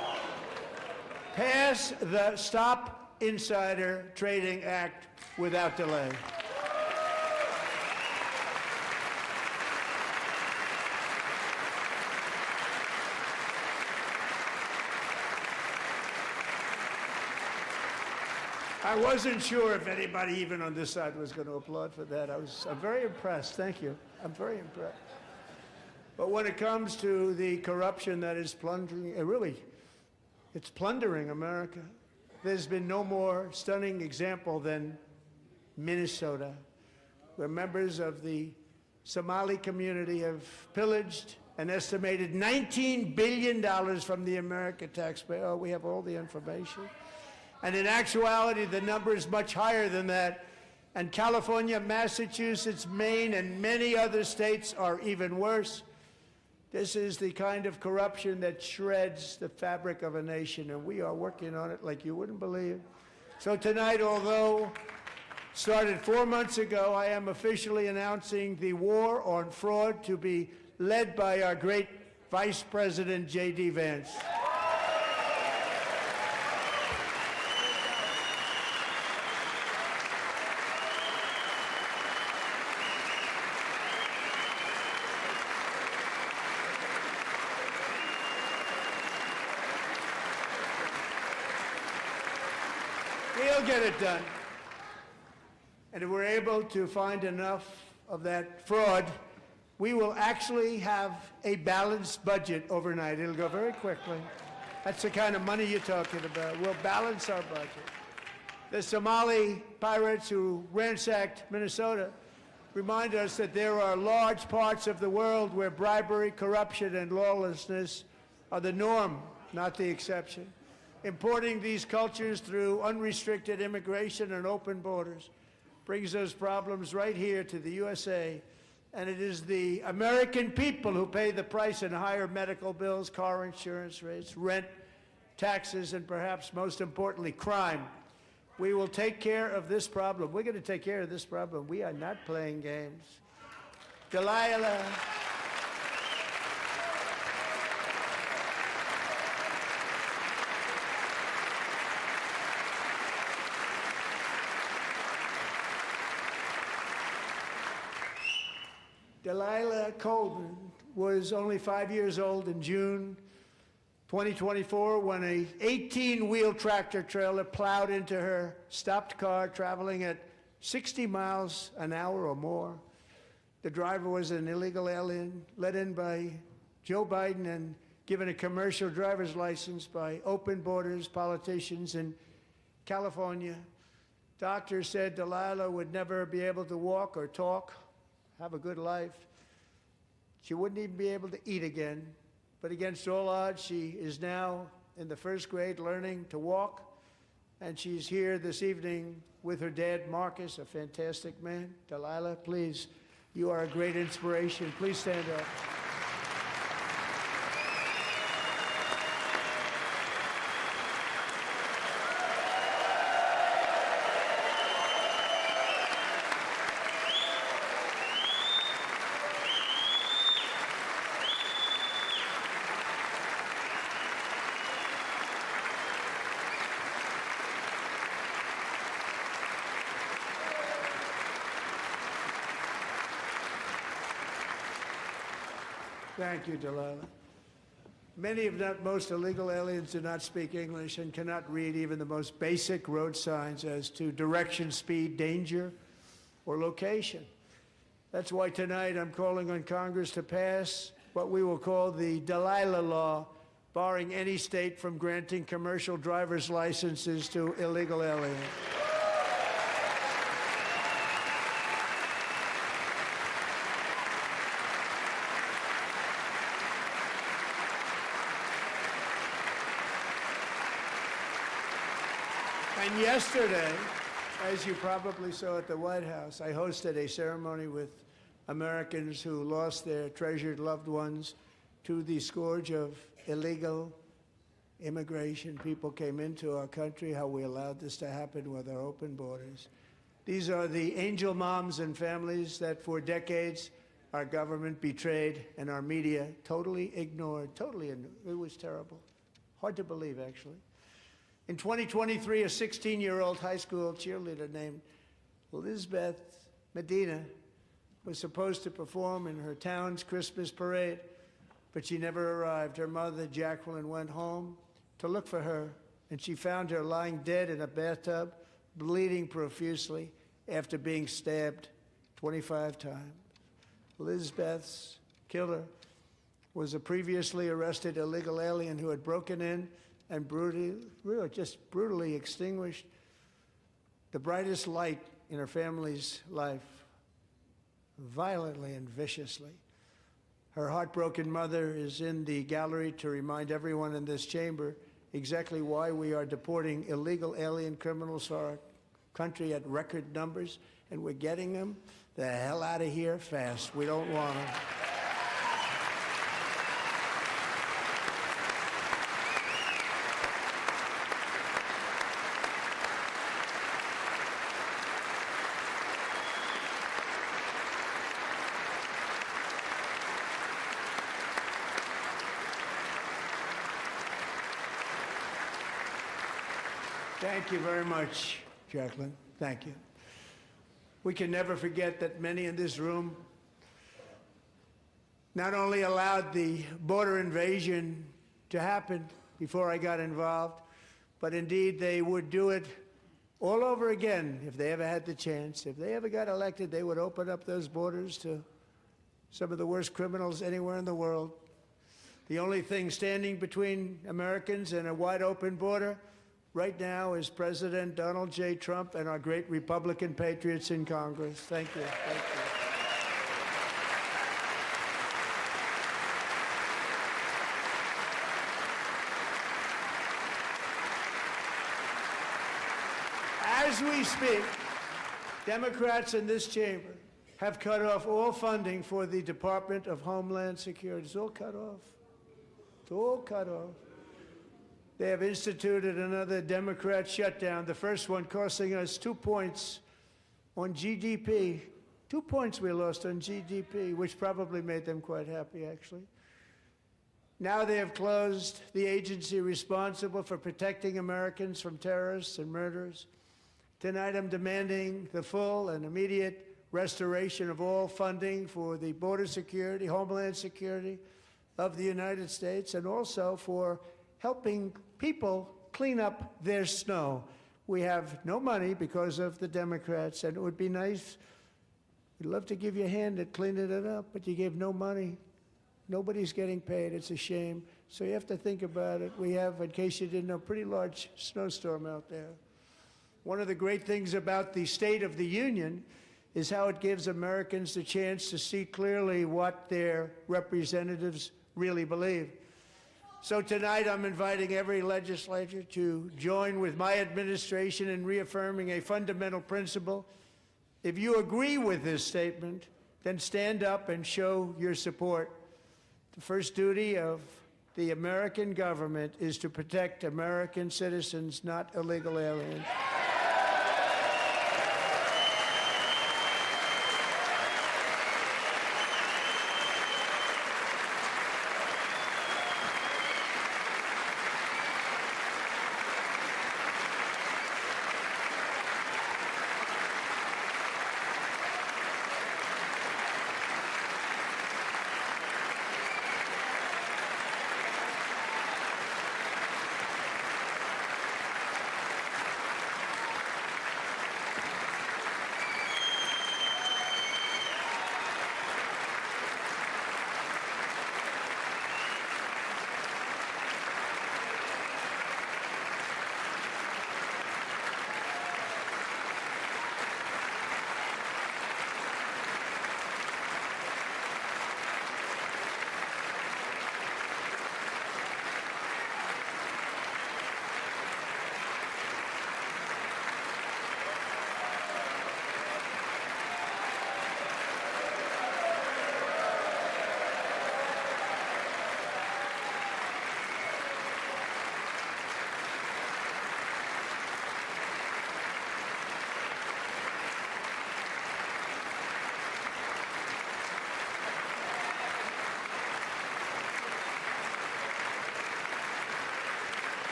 Pass the Stop Insider Trading Act without delay. I wasn't sure if anybody even on this side was going to applaud for that. I'm very impressed. Thank you. I'm very impressed. But when it comes to the corruption that is plundering, it's plundering America. There's been no more stunning example than Minnesota, where members of the Somali community have pillaged an estimated $19 billion from the American taxpayer. Oh, we have all the information. And in actuality, the number is much higher than that. And California, Massachusetts, Maine, and many other states are even worse. This is the kind of corruption that shreds the fabric of a nation, and we are working on it like you wouldn't believe. So tonight, although started 4 months ago, I am officially announcing the war on fraud to be led by our great Vice President, J.D. Vance. We'll get it done. And if we're able to find enough of that fraud, we will actually have a balanced budget overnight. It'll go very quickly. That's the kind of money you're talking about. We'll balance our budget. The Somali pirates who ransacked Minnesota remind us that there are large parts of the world where bribery, corruption, and lawlessness are the norm, not the exception. Importing these cultures through unrestricted immigration and open borders brings those problems right here to the USA. And it is the American people who pay the price in higher medical bills, car insurance rates, rent, taxes, and perhaps most importantly, crime. We will take care of this problem. We're going to take care of this problem. We are not playing games. Delilah. Delilah Colvin was only 5 years old in June 2024 when a 18-wheel tractor trailer plowed into her stopped car traveling at 60 miles an hour or more. The driver was an illegal alien let in by Joe Biden and given a commercial driver's license by open borders politicians in California. Doctors said Delilah would never be able to walk or talk, have a good life. She wouldn't even be able to eat again. But against all odds, she is now in the first grade learning to walk. And she's here this evening with her dad, Marcus, a fantastic man. Delilah, please, you are a great inspiration. Please stand up. Thank you, Delilah. Many, if not most, illegal aliens do not speak English and cannot read even the most basic road signs as to direction, speed, danger, or location. That's why tonight I'm calling on Congress to pass what we will call the Delilah Law, barring any state from granting commercial driver's licenses to illegal aliens. And yesterday, as you probably saw at the White House, I hosted a ceremony with Americans who lost their treasured loved ones to the scourge of illegal immigration. People came into our country, how we allowed this to happen with our open borders. These are the angel moms and families that for decades our government betrayed and our media totally ignored. It was terrible. Hard to believe, actually. In 2023, a 16-year-old high school cheerleader named Elizabeth Medina was supposed to perform in her town's Christmas parade, but she never arrived. Her mother, Jacqueline, went home to look for her, and she found her lying dead in a bathtub, bleeding profusely after being stabbed 25 times. Elizabeth's killer was a previously arrested illegal alien who had broken in and brutally extinguished the brightest light in her family's life, violently and viciously. Her heartbroken mother is in the gallery to remind everyone in this chamber exactly why we are deporting illegal alien criminals to our country at record numbers, and we're getting them the hell out of here fast. We don't want them. Thank you very much, Jacqueline. Thank you. We can never forget that many in this room not only allowed the border invasion to happen before I got involved, but indeed they would do it all over again, if they ever had the chance. If they ever got elected, they would open up those borders to some of the worst criminals anywhere in the world. The only thing standing between Americans and a wide open border right now is President Donald J. Trump and our great Republican patriots in Congress. Thank you. Thank you. As we speak, Democrats in this chamber have cut off all funding for the Department of Homeland Security. It's all cut off. It's all cut off. They have instituted another Democrat shutdown, the first one costing us 2 points on GDP. 2 points we lost on GDP, which probably made them quite happy, actually. Now they have closed the agency responsible for protecting Americans from terrorists and murderers. Tonight I'm demanding the full and immediate restoration of all funding for the border security, homeland security of the United States, and also for helping people clean up their snow. We have no money because of the Democrats, and it would be nice, we'd love to give you a hand at cleaning it up, but you gave no money. Nobody's getting paid. It's a shame. So you have to think about it. We have, in case you didn't know, a pretty large snowstorm out there. One of the great things about the State of the Union is how it gives Americans the chance to see clearly what their representatives really believe. So tonight I'm inviting every legislator to join with my administration in reaffirming a fundamental principle. If you agree with this statement, then stand up and show your support. The first duty of the American government is to protect American citizens, not illegal aliens.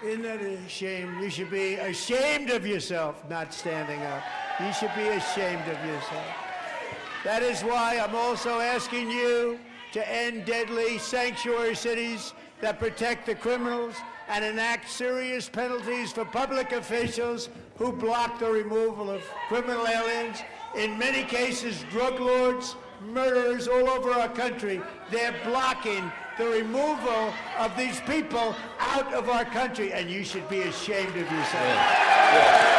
Isn't that a shame? You should be ashamed of yourself not standing up. You should be ashamed of yourself. That is why I'm also asking you to end deadly sanctuary cities that protect the criminals and enact serious penalties for public officials who block the removal of criminal aliens. In many cases, drug lords, murderers all over our country, they're blocking the removal of these people out of our country, and you should be ashamed of yourself. Yeah.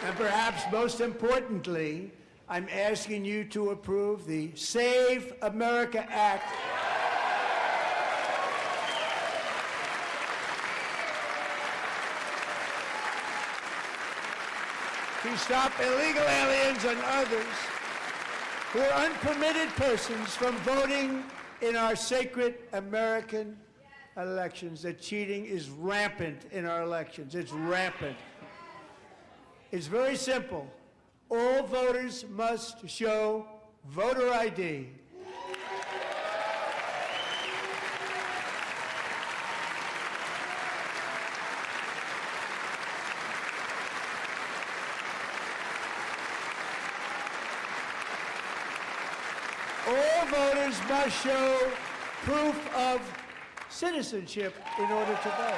And perhaps most importantly, I'm asking you to approve the Save America Act. to stop illegal aliens and others who are unpermitted persons from voting in our sacred American elections. That cheating is rampant in our elections. It's rampant. It's very simple. All voters must show voter ID. All voters must show proof of citizenship in order to vote.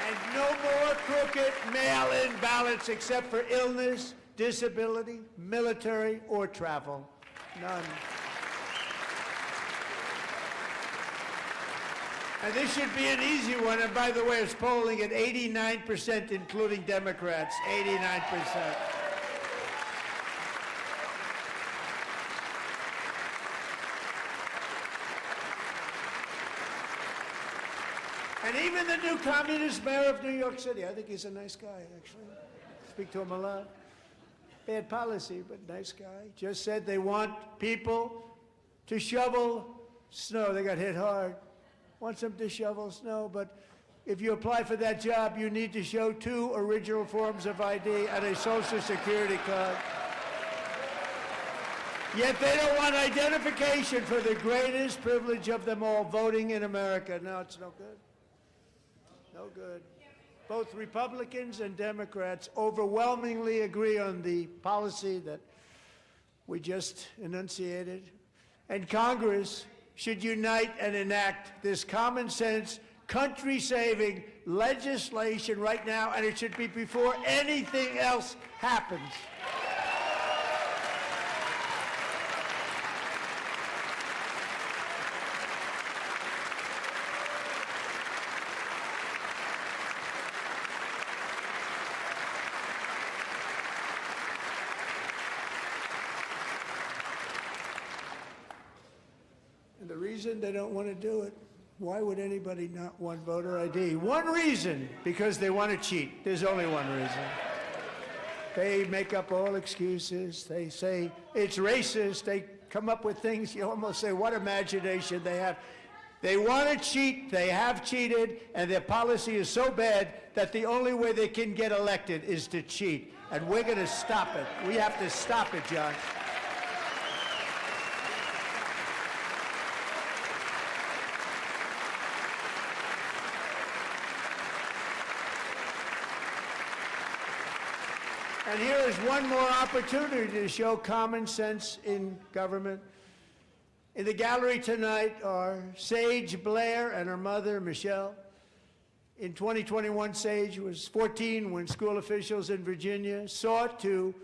And no more crooked mail-in ballots except for illness, disability, military, or travel. None. And this should be an easy one. And by the way, it's polling at 89%, including Democrats. 89%. And even the new communist mayor of New York City, I think he's a nice guy, actually. Speak to him a lot. Bad policy, but nice guy. Just said they want people to shovel snow. They got hit hard. Wants them to shovel snow, but if you apply for that job, you need to show 2 original forms of ID and a Social Security card. Yet they don't want identification for the greatest privilege of them all, voting in America. No, it's no good. No good. Both Republicans and Democrats overwhelmingly agree on the policy that we just enunciated. And Congress should unite and enact this common sense, country-saving legislation right now, and it should be before anything else happens. And the reason they don't want to do it, why would anybody not want voter ID? One reason, because they want to cheat. There's only one reason. They make up all excuses. They say it's racist. They come up with things you almost say, what imagination they have. They want to cheat. They have cheated. And their policy is so bad that the only way they can get elected is to cheat. And we're going to stop it. We have to stop it, John. And here is one more opportunity to show common sense in government. In the gallery tonight are Sage Blair and her mother, Michelle. In 2021, Sage was 14 when school officials in Virginia sought to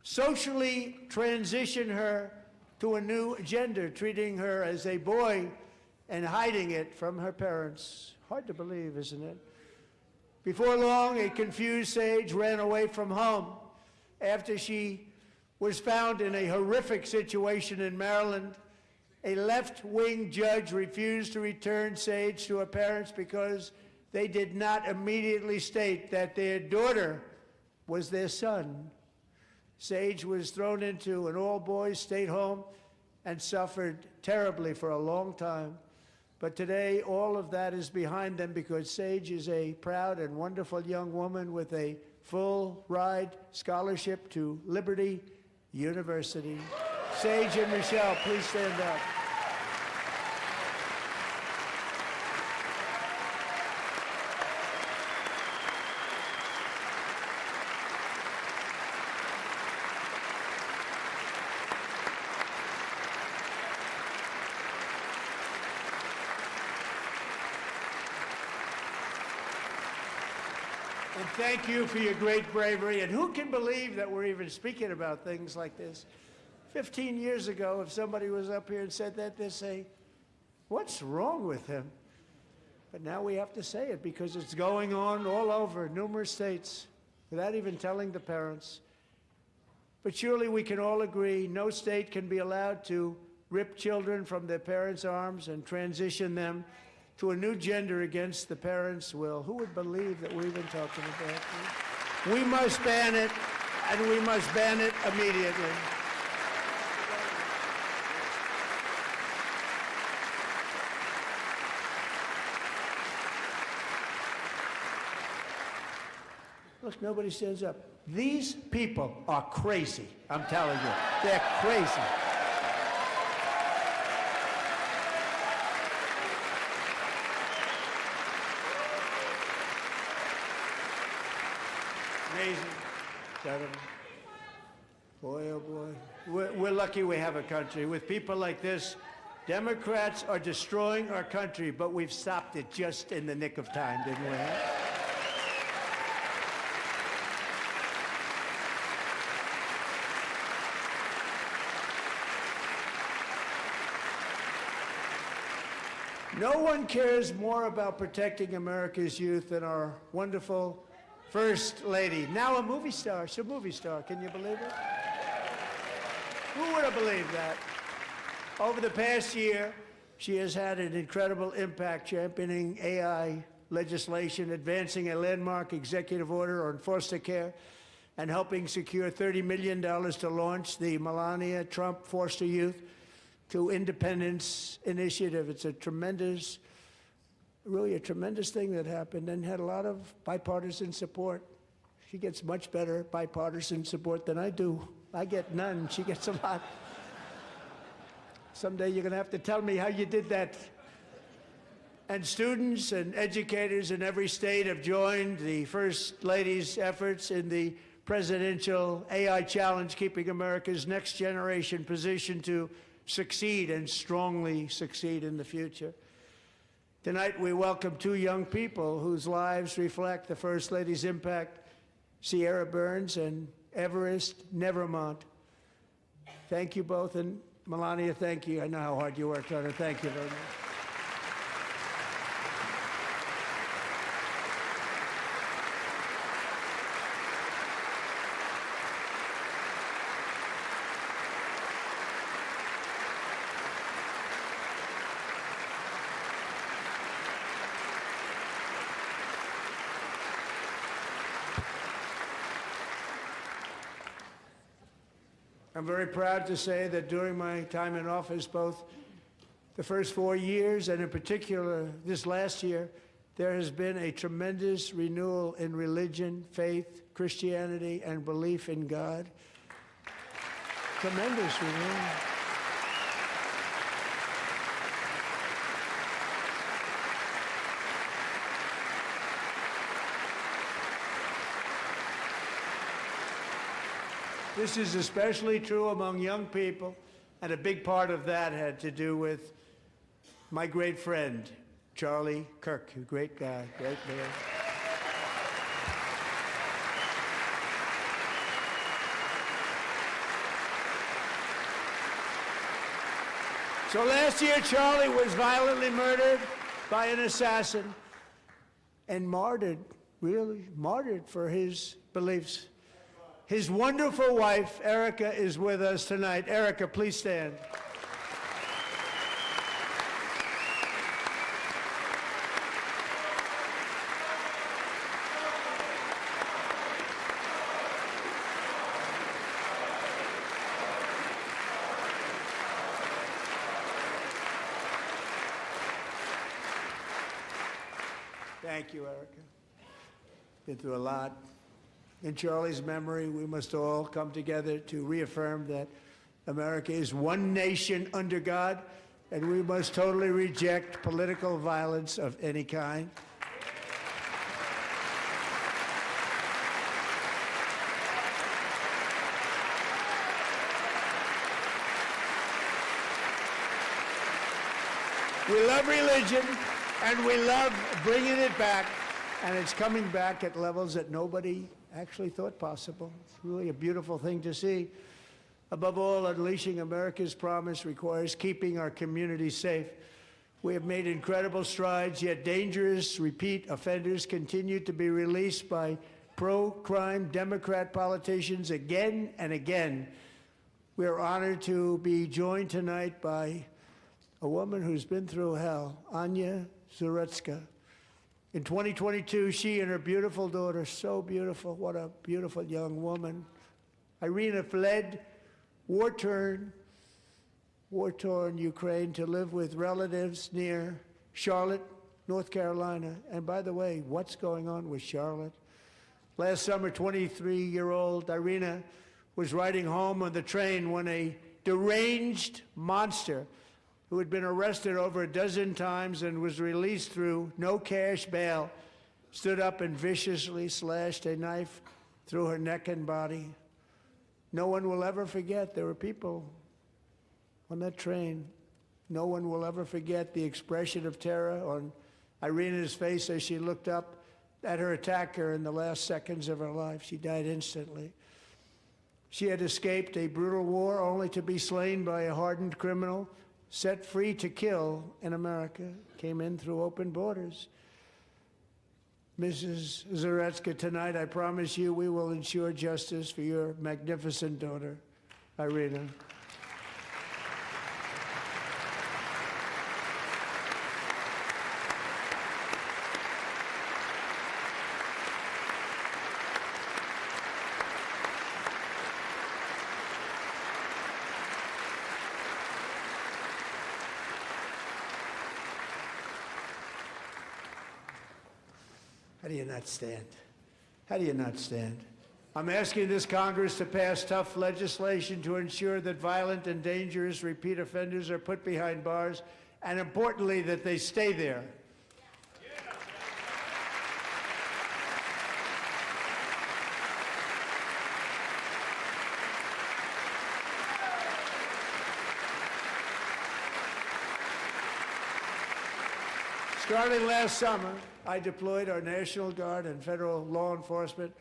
socially transition her to a new gender, treating her as a boy and hiding it from her parents. Hard to believe, isn't it? Before long, a confused Sage ran away from home after she was found in a horrific situation in Maryland. A left-wing judge refused to return Sage to her parents because they did not immediately state that their daughter was their son. Sage was thrown into an all-boys state home and suffered terribly for a long time. But today, all of that is behind them because Sage is a proud and wonderful young woman with a full-ride scholarship to Liberty University. Sage and Michelle, please stand up. And thank you for your great bravery. And who can believe that we're even speaking about things like this? 15 years ago, if somebody was up here and said that, they'd say, what's wrong with him? But now we have to say it because it's going on all over numerous states without even telling the parents. But surely we can all agree no state can be allowed to rip children from their parents' arms and transition them to a new gender against the parents' will. Who would believe that we've been talking about this? We must ban it, and we must ban it immediately. Look, nobody stands up. These people are crazy, I'm telling you. They're crazy. Amazing. Incredible. Boy, oh boy. We're lucky we have a country. With people like this, Democrats are destroying our country, but we've stopped it just in the nick of time, didn't we? No one cares more about protecting America's youth than our wonderful First Lady. Now a movie star. She's a movie star. Can you believe it? Who would have believed that? Over the past year, she has had an incredible impact championing AI legislation, advancing a landmark executive order on foster care, and helping secure $30 million to launch the Melania Trump Foster Youth to Independence Initiative. It's a tremendous, really a tremendous thing that happened and had a lot of bipartisan support. She gets much better bipartisan support than I do. I get none. She gets a lot. Someday you're going to have to tell me how you did that. And students and educators in every state have joined the First Lady's efforts in the presidential AI challenge, keeping America's next generation positioned to succeed and strongly succeed in the future. Tonight, we welcome two young people whose lives reflect the First Lady's impact, Sierra Burns and Everest Nevermont. Thank you both, and Melania, thank you. I know how hard you worked on it. Thank you very much. I'm very proud to say that during my time in office, both the first 4 years and in particular this last year, there has been a tremendous renewal in religion, faith, Christianity, and belief in God. Tremendous renewal. This is especially true among young people, and a big part of that had to do with my great friend, Charlie Kirk, a great guy, great man. So last year, Charlie was violently murdered by an assassin and martyred, really martyred for his beliefs. His wonderful wife, Erica, is with us tonight. Erica, please stand. Thank you, Erica. Been through a lot. In Charlie's memory, we must all come together to reaffirm that America is one nation under God, and we must totally reject political violence of any kind. We love religion, and we love bringing it back, and it's coming back at levels that nobody actually thought possible. It's really a beautiful thing to see. Above all, unleashing America's promise requires keeping our communities safe. We have made incredible strides, yet dangerous repeat offenders continue to be released by pro-crime Democrat politicians again and again. We are honored to be joined tonight by a woman who's been through hell, Anya Zaretska. In 2022, she and her beautiful daughter, so beautiful, what a beautiful young woman, Irina fled war-torn Ukraine to live with relatives near Charlotte, North Carolina. And by the way, what's going on with Charlotte? Last summer, 23-year-old Irina was riding home on the train when a deranged monster who had been arrested over a dozen times and was released through no cash bail stood up and viciously slashed a knife through her neck and body. No one will ever forget. There were people on that train. No one will ever forget the expression of terror on Irina's face as she looked up at her attacker in the last seconds of her life. She died instantly. She had escaped a brutal war only to be slain by a hardened criminal, set free to kill in America, came in through open borders. Mrs. Zaretska, tonight I promise you we will ensure justice for your magnificent daughter, Irina. How do you not stand? How do you not stand? I'm asking this Congress to pass tough legislation to ensure that violent and dangerous repeat offenders are put behind bars, and importantly, that they stay there. Starting last summer, I deployed our National Guard and federal law enforcement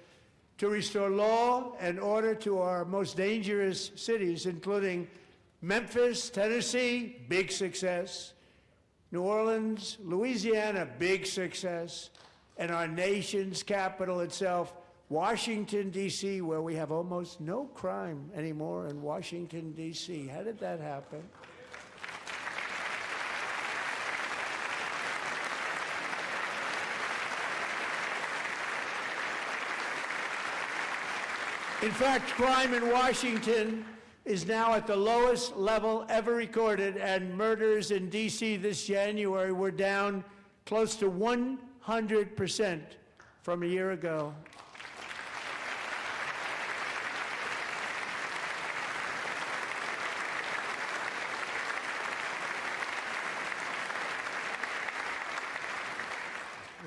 to restore law and order to our most dangerous cities, including Memphis, Tennessee, big success, New Orleans, Louisiana, big success, and our nation's capital itself, Washington, D.C., where we have almost no crime anymore in Washington, D.C. How did that happen? In fact, crime in Washington is now at the lowest level ever recorded, and murders in D.C. this January were down close to 100% from a year ago.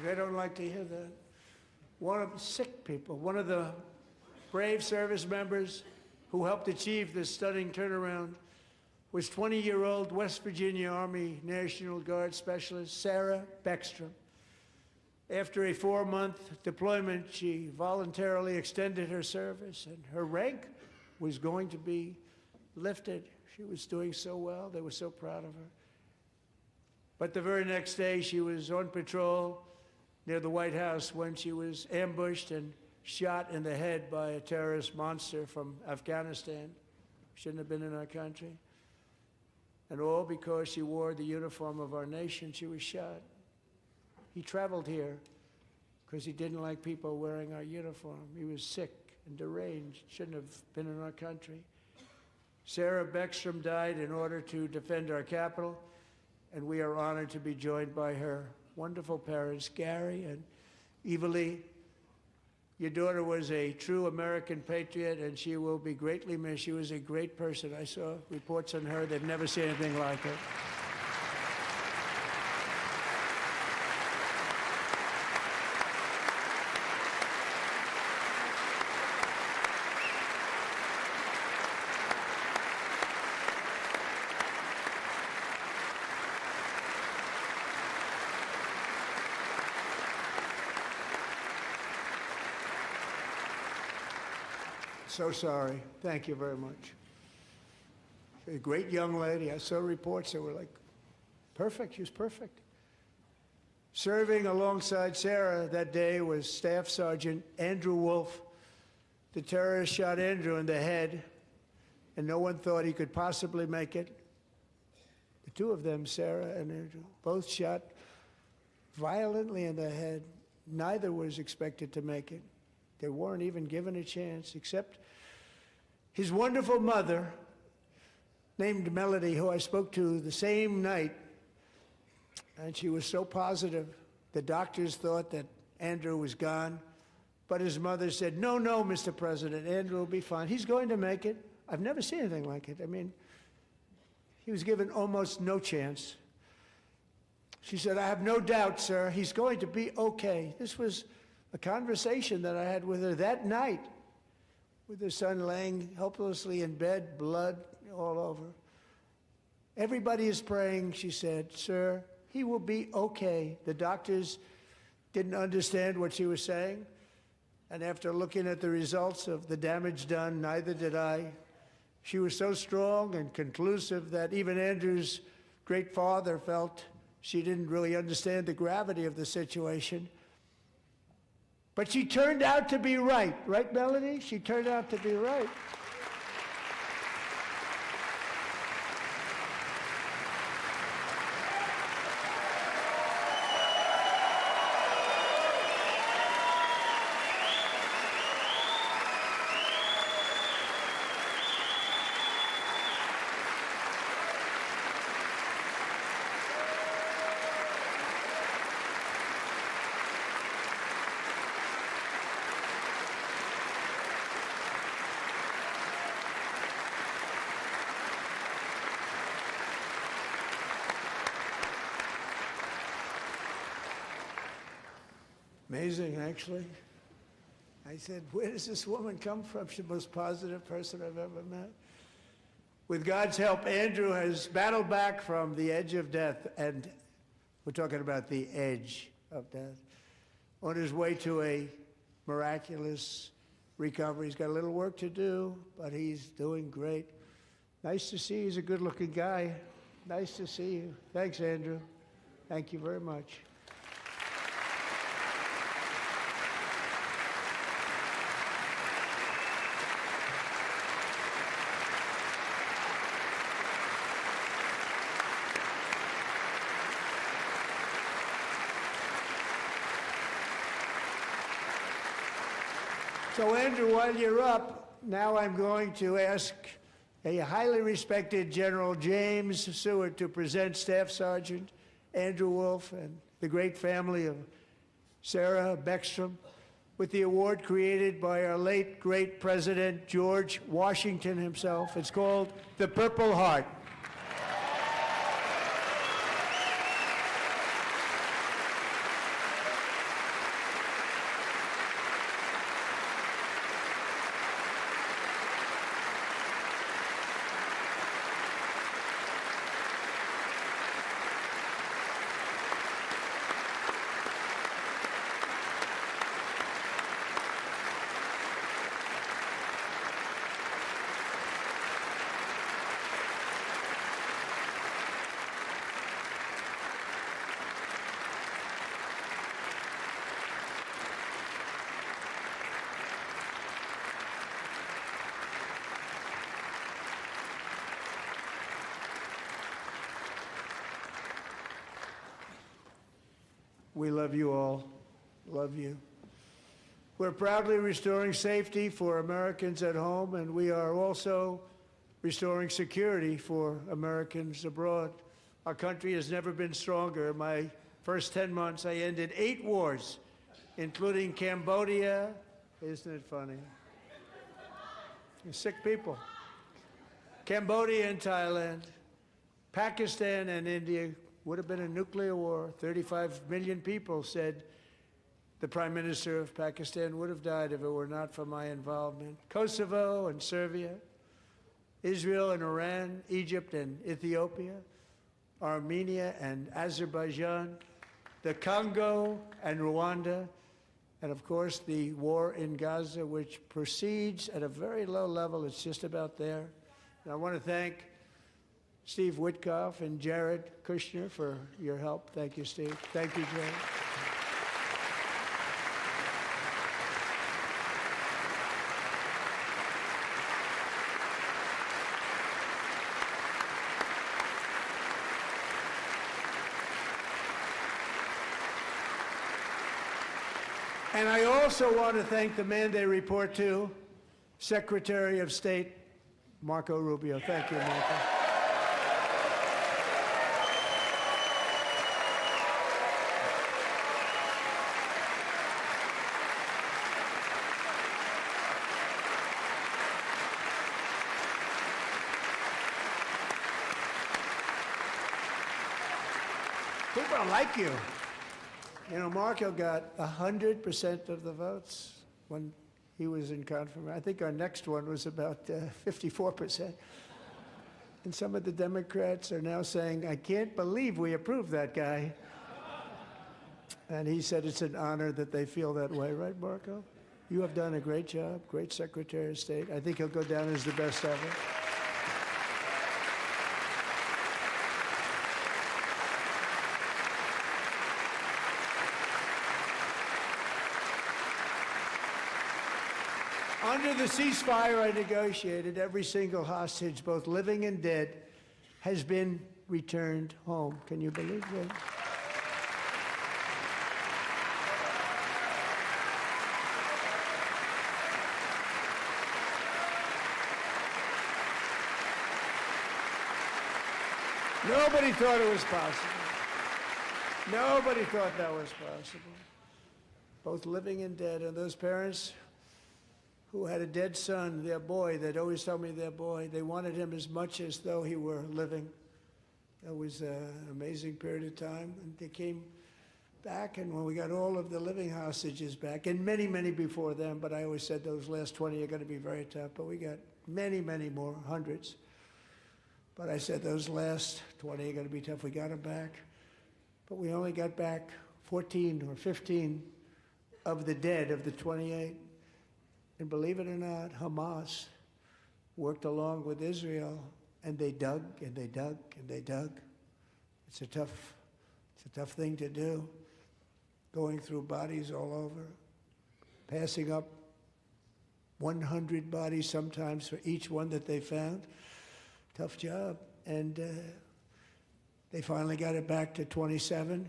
I don't like to hear that. One of the sick people, one of the brave service members who helped achieve this stunning turnaround was 20-year-old West Virginia Army National Guard Specialist Sarah Beckstrom. After a 4-month deployment, she voluntarily extended her service, and her rank was going to be lifted. She was doing so well. They were so proud of her. But the very next day, she was on patrol near the White House when she was ambushed and shot in the head by a terrorist monster from Afghanistan. Shouldn't have been in our country. And all because she wore the uniform of our nation, she was shot. He traveled here because he didn't like people wearing our uniform. He was sick and deranged, shouldn't have been in our country. Sarah Beckstrom died in order to defend our capital, and we are honored to be joined by her wonderful parents, Gary and Evalie. Your daughter was a true American patriot, and she will be greatly missed. She was a great person. I saw reports on her. They've never seen anything like it. So sorry. Thank you very much. A great young lady. I saw reports that were like, perfect. She was perfect. Serving alongside Sarah that day was Staff Sergeant Andrew Wolf. The terrorist shot Andrew in the head, and no one thought he could possibly make it. The two of them, Sarah and Andrew, both shot violently in the head. Neither was expected to make it. They weren't even given a chance, except his wonderful mother, named Melody, who I spoke to the same night, and she was so positive. The doctors thought that Andrew was gone, but his mother said, no, no, Mr. President, Andrew will be fine. He's going to make it. I've never seen anything like it. I mean, he was given almost no chance. She said, I have no doubt, sir, he's going to be okay. This was a conversation that I had with her that night, with her son laying helplessly in bed, blood all over. Everybody is praying, she said, sir, he will be okay. The doctors didn't understand what she was saying, and after looking at the results of the damage done, neither did I. She was so strong and conclusive that even Andrew's great father felt she didn't really understand the gravity of the situation. But she turned out to be right. Right, Melody? She turned out to be right. Amazing, actually. I said, where does this woman come from? She's the most positive person I've ever met. With God's help, Andrew has battled back from the edge of death, and we're talking about the edge of death, on his way to a miraculous recovery. He's got a little work to do, but he's doing great. Nice to see you. He's a good-looking guy. Nice to see you. Thanks, Andrew. Thank you very much. So, Andrew, while you're up, now I'm going to ask a highly respected General James Seward to present Staff Sergeant Andrew Wolf and the great family of Sarah Beckstrom with the award created by our late, great President George Washington himself. It's called the Purple Heart. We love you all. Love you. We're proudly restoring safety for Americans at home, and we are also restoring security for Americans abroad. Our country has never been stronger. My first 10 months, I ended 8 wars, including Cambodia. Isn't it funny? Sick people. Cambodia and Thailand, Pakistan and India. Would have been a nuclear war. 35 million people, said the Prime Minister of Pakistan, would have died if it were not for my involvement. Kosovo and Serbia, Israel and Iran, Egypt and Ethiopia, Armenia and Azerbaijan, the Congo and Rwanda, and of course the war in Gaza, which proceeds at a very low level. It's just about there. And I want to thank Steve Witkoff and Jared Kushner for your help. Thank you, Steve. Thank you, Jared. And I also want to thank the man they report to, Secretary of State Marco Rubio. Thank you, Marco. People like you. You know, Marco got 100% of the votes when he was in confirmation. I think our next one was about 54%. And some of the Democrats are now saying, I can't believe we approved that guy. And he said it's an honor that they feel that way, right, Marco? You have done a great job, great Secretary of State. I think he'll go down as the best ever. Under the ceasefire I negotiated, every single hostage, both living and dead, has been returned home. Can you believe that? Nobody thought it was possible. Nobody thought that was possible. Both living and dead, and those parents who had a dead son, their boy, they'd always tell me their boy, they wanted him as much as though he were living. That was an amazing period of time. And they came back, and when we got all of the living hostages back, and many, many before them, but I always said those last 20 are going to be very tough, but we got many, many more, hundreds. But I said those last 20 are going to be tough. We got them back. But we only got back 14 or 15 of the dead of the 28. And believe it or not, Hamas worked along with Israel, and they dug and they dug and they dug. It's a tough thing to do, going through bodies all over, passing up 100 bodies sometimes for each one that they found. Tough job. And they finally got it back to 27.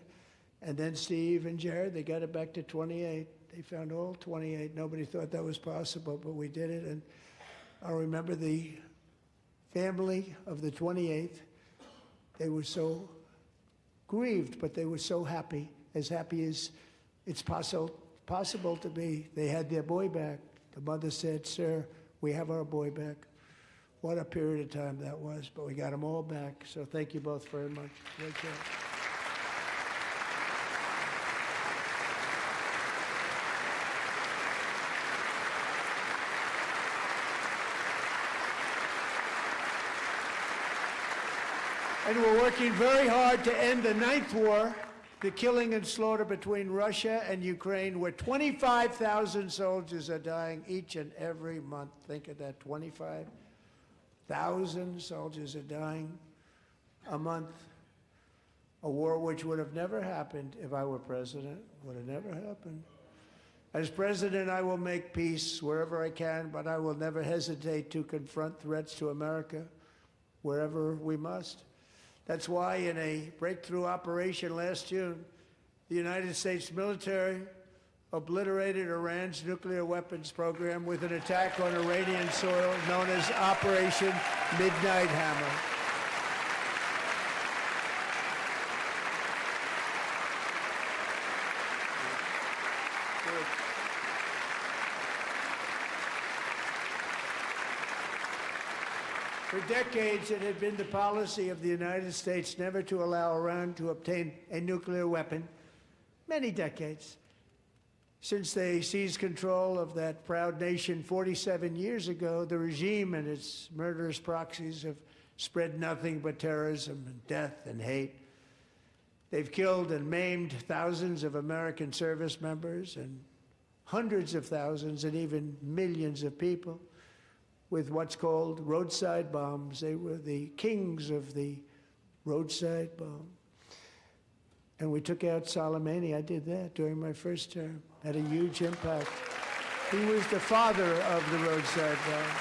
And then Steve and Jared, they got it back to 28. They found all 28. Nobody thought that was possible, but we did it. And I remember the family of the 28th. They were so grieved, but they were so happy as it's possible to be. They had their boy back. The mother said, "Sir, we have our boy back." What a period of time that was, but we got them all back. So thank you both very much. Great job. And we're working very hard to end the 9th war, the killing and slaughter between Russia and Ukraine, where 25,000 soldiers are dying each and every month. Think of that, 25,000 soldiers are dying a month. A war which would have never happened if I were president, would have never happened. As president, I will make peace wherever I can, but I will never hesitate to confront threats to America wherever we must. That's why in a breakthrough operation last June, the United States military obliterated Iran's nuclear weapons program with an attack on Iranian soil known as Operation Midnight Hammer. For decades, it had been the policy of the United States never to allow Iran to obtain a nuclear weapon. Many decades. Since they seized control of that proud nation 47 years ago, the regime and its murderous proxies have spread nothing but terrorism and death and hate. They've killed and maimed thousands of American service members and hundreds of thousands and even millions of people with what's called roadside bombs. They were the kings of the roadside bomb. And we took out Soleimani. I did that during my first term. Had a huge impact. He was the father of the roadside bomb.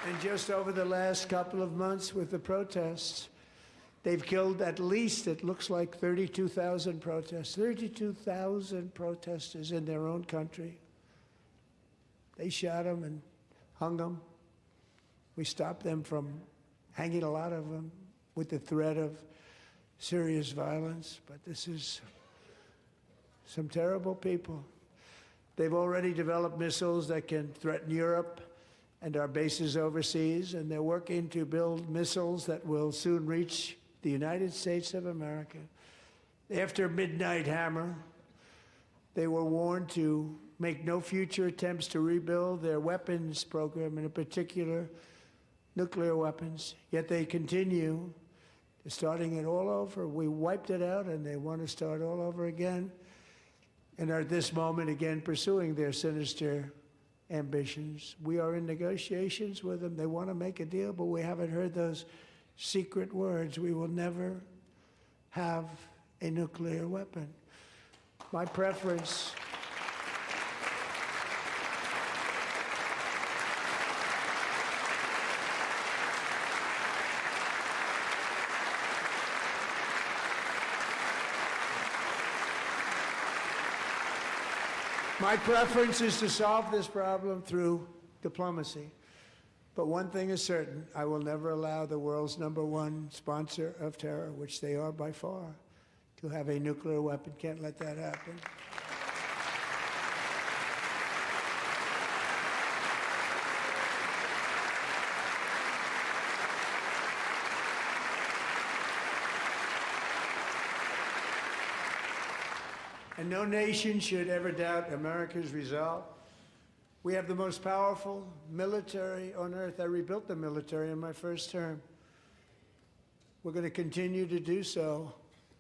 And just over the last couple of months with the protests, they've killed at least, it looks like 32,000 protests, 32,000 protesters in their own country. They shot them and hung them. We stopped them from hanging a lot of them with the threat of serious violence. But this is some terrible people. They've already developed missiles that can threaten Europe and our bases overseas, and they're working to build missiles that will soon reach the United States of America. After Midnight Hammer, they were warned to make no future attempts to rebuild their weapons program, and in particular, nuclear weapons. Yet they continue, starting it all over. We wiped it out, and they want to start all over again, and are at this moment again pursuing their sinister ambitions. We are in negotiations with them. They want to make a deal, but we haven't heard those secret words. We will never have a nuclear weapon. My preference is to solve this problem through diplomacy. But one thing is certain, I will never allow the world's #1 sponsor of terror, which they are by far, to have a nuclear weapon. Can't let that happen. And no nation should ever doubt America's resolve. We have the most powerful military on earth. I rebuilt the military in my first term. We're going to continue to do so.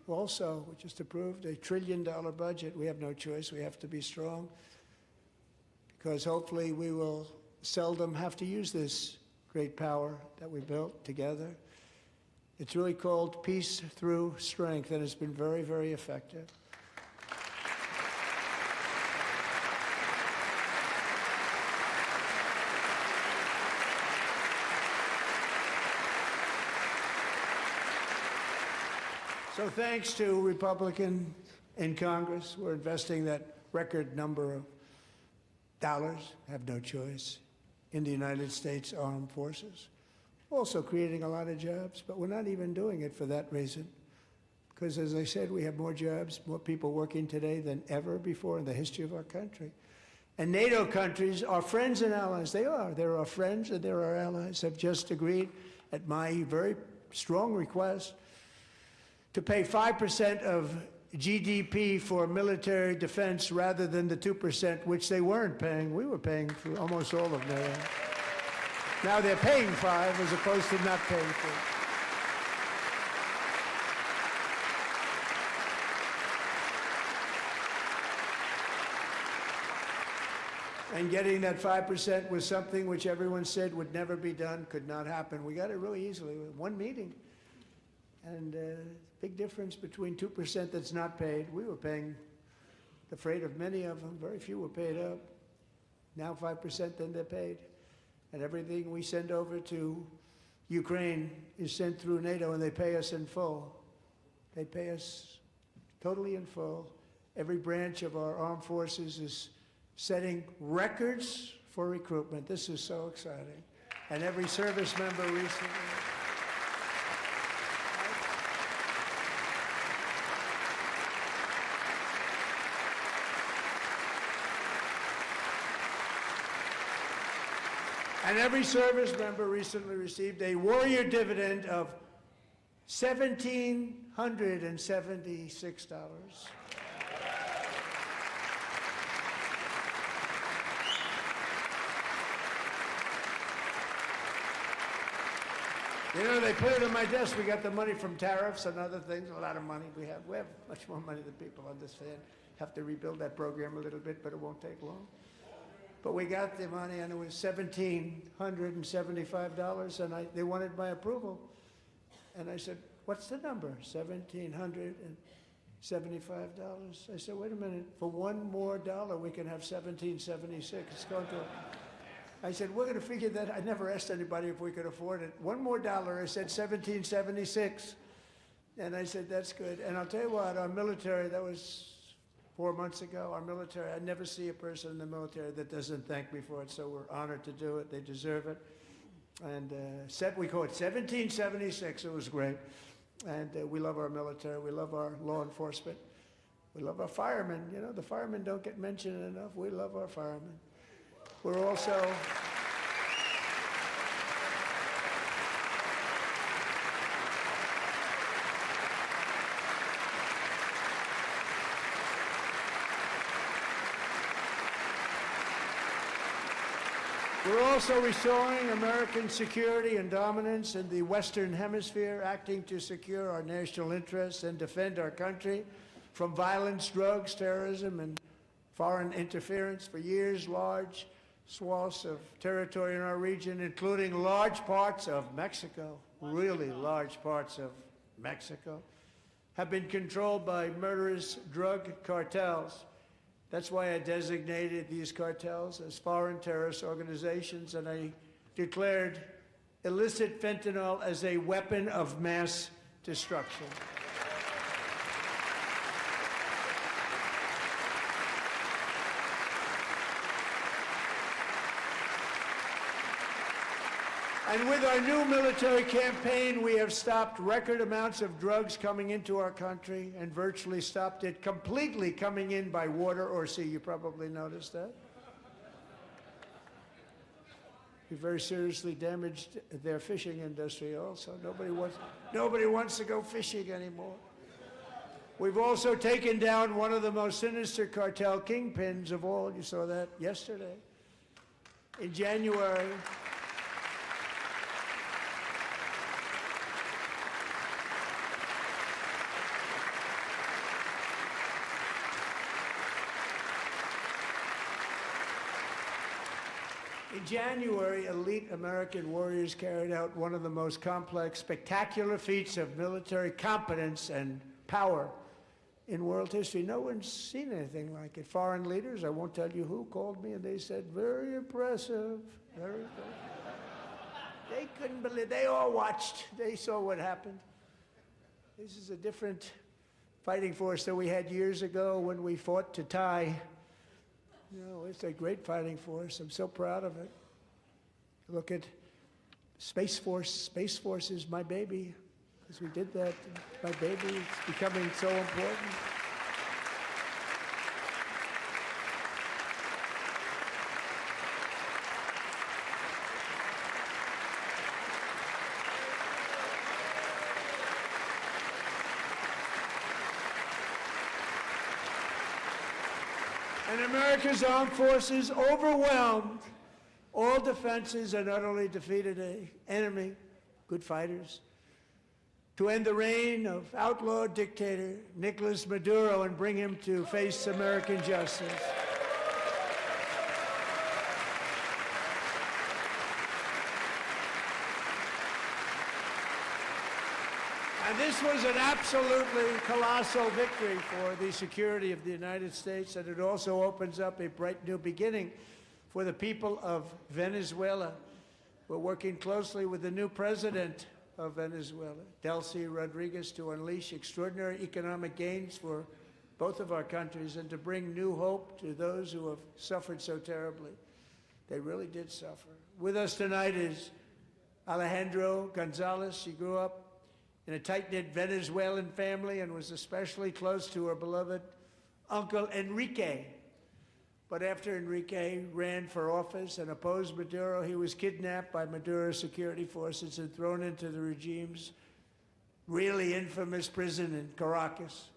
Also, we just approved a $1 trillion budget. We have no choice. We have to be strong, because hopefully we will seldom have to use this great power that we built together. It's really called Peace Through Strength, and it's been very, very effective. So thanks to Republicans in Congress, we're investing that record number of dollars, have no choice, in the United States Armed Forces. Also creating a lot of jobs, but we're not even doing it for that reason. Because as I said, we have more jobs, more people working today than ever before in the history of our country. And NATO countries are friends and allies. They are. They're our friends and they're our allies. Have just agreed, at my very strong request, to pay 5% of GDP for military defense rather than the 2%, which they weren't paying. We were paying for almost all of NATO. Now they're paying 5 as opposed to not paying 3. And getting that 5% was something which everyone said would never be done, could not happen. We got it really easily with one meeting. And big difference between 2% that's not paid. We were paying the freight of many of them. Very few were paid up. Now 5%, then they're paid. And everything we send over to Ukraine is sent through NATO, and they pay us in full. They pay us totally in full. Every branch of our armed forces is setting records for recruitment. This is so exciting. And every service member recently. And every service member recently received a warrior dividend of $1,776. You know, they put it on my desk. We got the money from tariffs and other things, a lot of money we have. We have much more money than people understand. Have to rebuild that program a little bit, but it won't take long. But we got the money, and it was $1,775, and they wanted my approval. And I said, what's the number? $1,775. I said, wait a minute, for one more dollar, we can have $1,776. It's going to I said, we're going to figure that. I never asked anybody if we could afford it. $1 more. I said 1776. And I said, that's good. And I'll tell you what, our military, that was 4 months ago, our military, I never see a person in the military that doesn't thank me for it. So we're honored to do it. They deserve it. And we call it 1776. It was great. And we love our military. We love our law enforcement. We love our firemen. You know, the firemen don't get mentioned enough. We love our firemen. We're also restoring American security and dominance in the Western Hemisphere, acting to secure our national interests and defend our country from violence, drugs, terrorism, and foreign interference. For years, large swaths of territory in our region, including large parts of Mexico, really large parts of Mexico, have been controlled by murderous drug cartels. That's why I designated these cartels as foreign terrorist organizations, and I declared illicit fentanyl as a weapon of mass destruction. And with our new military campaign, we have stopped record amounts of drugs coming into our country and virtually stopped it completely coming in by water or sea. You probably noticed that. We very seriously damaged their fishing industry also. Nobody wants to go fishing anymore. We've also taken down one of the most sinister cartel kingpins of all. You saw that yesterday. In January, elite American warriors carried out one of the most complex, spectacular feats of military competence and power in world history. No one's seen anything like it. Foreign leaders, I won't tell you who, called me and they said, very impressive, very impressive. They couldn't believe, they all watched, they saw what happened. This is a different fighting force that we had years ago when we fought to tie. You know, it's a great fighting force. I'm so proud of it. Look at Space Force. Space Force is my baby, because we did that. My baby is becoming so important. And America's armed forces overwhelmed all defenses and utterly defeated an enemy, good fighters, to end the reign of outlaw dictator Nicolas Maduro and bring him to face American justice. And this was an absolutely colossal victory for the security of the United States, and it also opens up a bright new beginning for the people of Venezuela. We're working closely with the new president of Venezuela, Delcy Rodriguez, to unleash extraordinary economic gains for both of our countries and to bring new hope to those who have suffered so terribly. They really did suffer. With us tonight is Alejandro Gonzalez. She grew up in a tight-knit Venezuelan family and was especially close to her beloved uncle Enrique. But after Enrique ran for office and opposed Maduro, he was kidnapped by Maduro's security forces and thrown into the regime's really infamous prison in Caracas.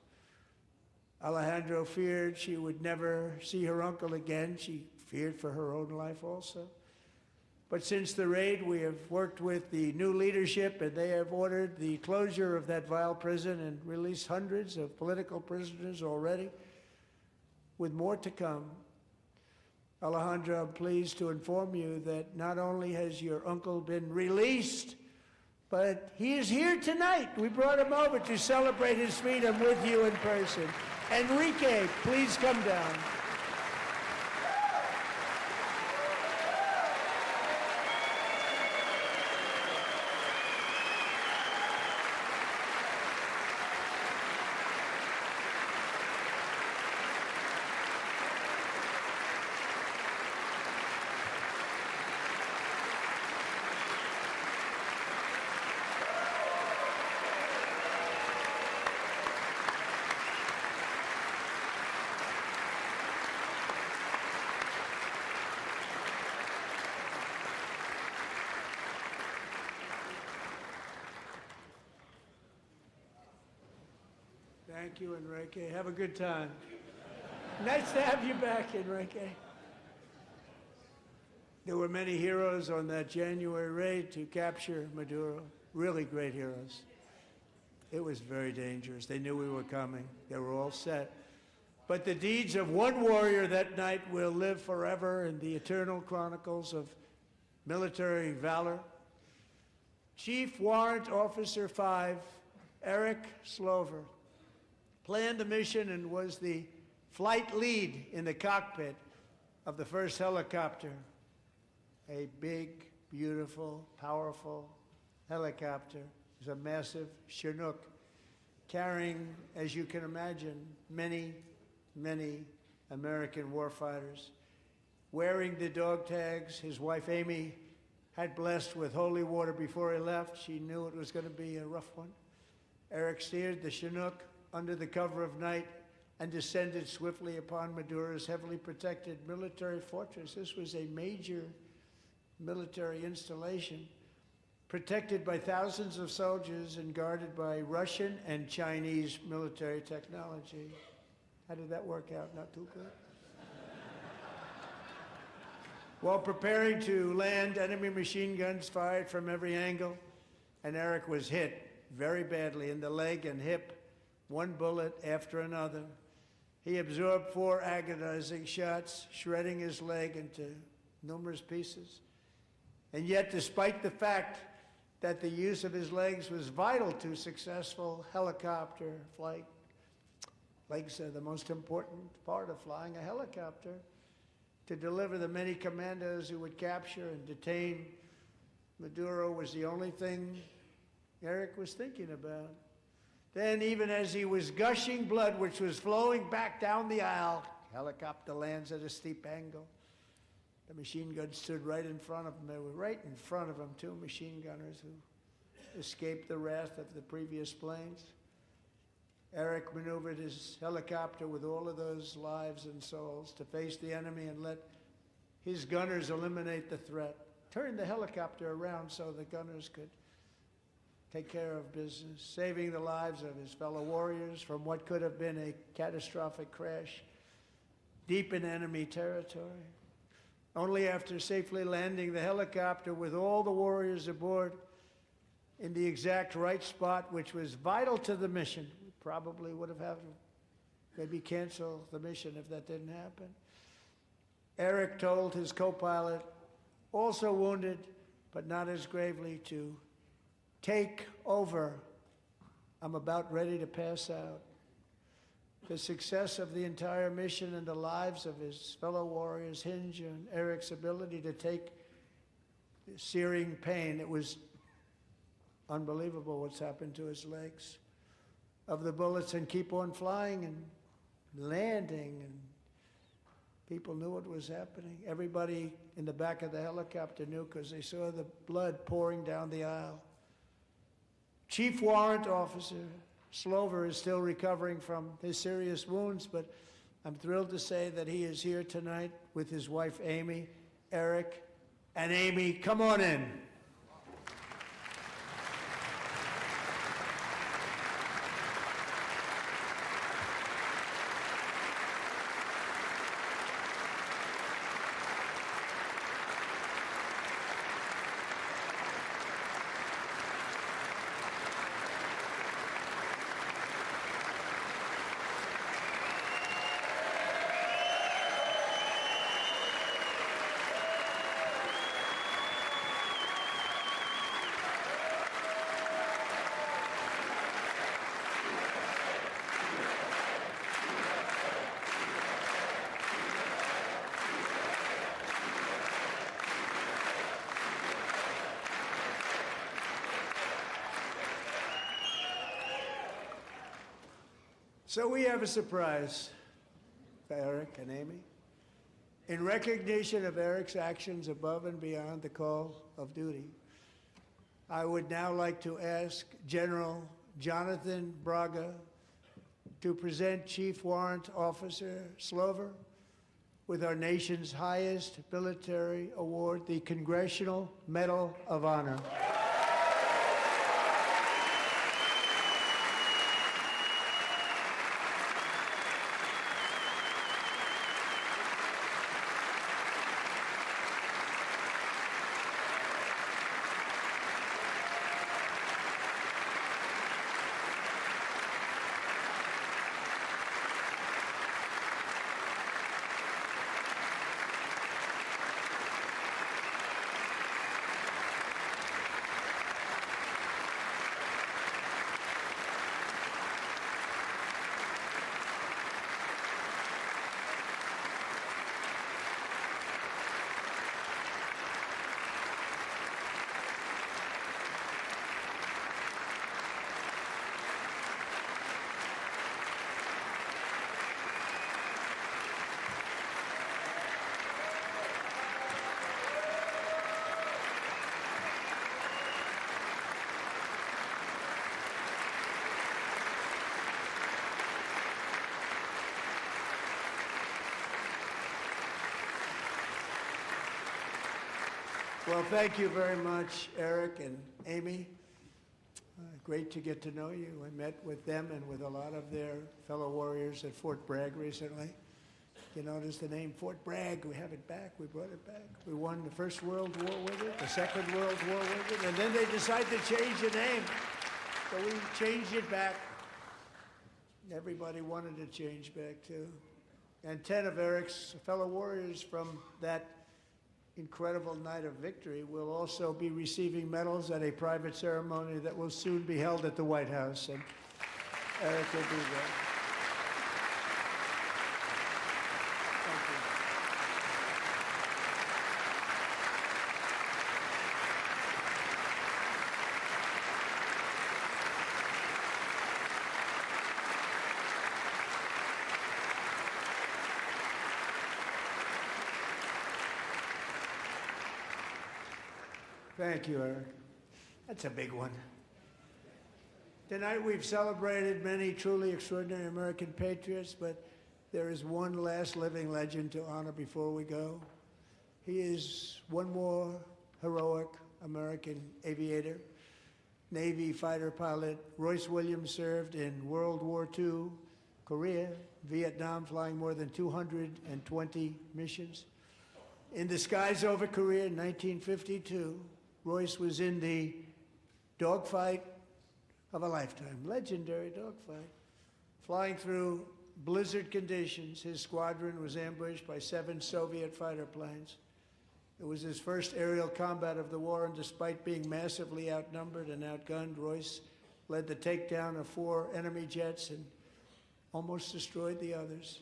Alejandro feared she would never see her uncle again. She feared for her own life also. But since the raid, we have worked with the new leadership, and they have ordered the closure of that vile prison and released hundreds of political prisoners already, with more to come. Alejandro, I'm pleased to inform you that not only has your uncle been released, but he is here tonight. We brought him over to celebrate his freedom with you in person. Enrique, please come down. Thank you, Enrique. Have a good time. Nice to have you back, Enrique. There were many heroes on that January raid to capture Maduro, really great heroes. It was very dangerous. They knew we were coming. They were all set. But the deeds of one warrior that night will live forever in the eternal chronicles of military valor. Chief Warrant Officer 5, Eric Slover, planned the mission and was the flight lead in the cockpit of the first helicopter, a big, beautiful, powerful helicopter. It was a massive Chinook carrying, as you can imagine, many, many American warfighters. Wearing the dog tags, his wife Amy had blessed with holy water before he left. She knew it was going to be a rough one. Eric steered the Chinook under the cover of night and descended swiftly upon Maduro's heavily protected military fortress. This was a major military installation, protected by thousands of soldiers and guarded by Russian and Chinese military technology. How did that work out? Not too good. While preparing to land, enemy machine guns fired from every angle, and Eric was hit very badly in the leg and hip, one bullet after another. He absorbed 4 agonizing shots, shredding his leg into numerous pieces. And yet, despite the fact that the use of his legs was vital to successful helicopter flight, legs are the most important part of flying a helicopter, to deliver the many commandos who would capture and detain Maduro was the only thing Eric was thinking about. Then, even as he was gushing blood, which was flowing back down the aisle, helicopter lands at a steep angle. The machine gun stood right in front of him. They were right in front of him, 2 machine gunners who escaped the wrath of the previous planes. Eric maneuvered his helicopter with all of those lives and souls to face the enemy and let his gunners eliminate the threat. Turned the helicopter around so the gunners could take care of business, saving the lives of his fellow warriors from what could have been a catastrophic crash deep in enemy territory. Only after safely landing the helicopter with all the warriors aboard in the exact right spot, which was vital to the mission. We probably would have had to maybe cancel the mission if that didn't happen. Eric told his co-pilot, also wounded, but not as gravely, to take over. I'm about ready to pass out. The success of the entire mission and the lives of his fellow warriors hinge on Eric's ability to take the searing pain. It was unbelievable what's happened to his legs of the bullets and keep on flying and landing, and people knew what was happening. Everybody in the back of the helicopter knew because they saw the blood pouring down the aisle. Chief Warrant Officer Slover is still recovering from his serious wounds, but I'm thrilled to say that he is here tonight with his wife Amy, Eric, and Amy, come on in. So we have a surprise for Eric and Amy. In recognition of Eric's actions above and beyond the call of duty, I would now like to ask General Jonathan Braga to present Chief Warrant Officer Slover with our nation's highest military award, the Congressional Medal of Honor. Well, thank you very much, Eric and Amy. Great to get to know you. I met with them and with a lot of their fellow warriors at Fort Bragg recently. You notice the name Fort Bragg, we have it back, we brought it back. We won the First World War with it, the Second World War with it, and then they decided to change the name. So we changed it back. Everybody wanted to change back too. And 10 of Eric's fellow warriors from that incredible night of victory will also be receiving medals at a private ceremony that will soon be held at the White House. And Eric will be there. Thank you. Thank you, Eric. That's a big one. Tonight we've celebrated many truly extraordinary American patriots, but there is one last living legend to honor before we go. He is one more heroic American aviator, Navy fighter pilot. Royce Williams served in World War II, Korea, Vietnam, flying more than 220 missions. In the skies over Korea in 1952, Royce was in the dogfight of a lifetime, legendary dogfight. Flying through blizzard conditions, his squadron was ambushed by 7 Soviet fighter planes. It was his first aerial combat of the war, and despite being massively outnumbered and outgunned, Royce led the takedown of 4 enemy jets and almost destroyed the others,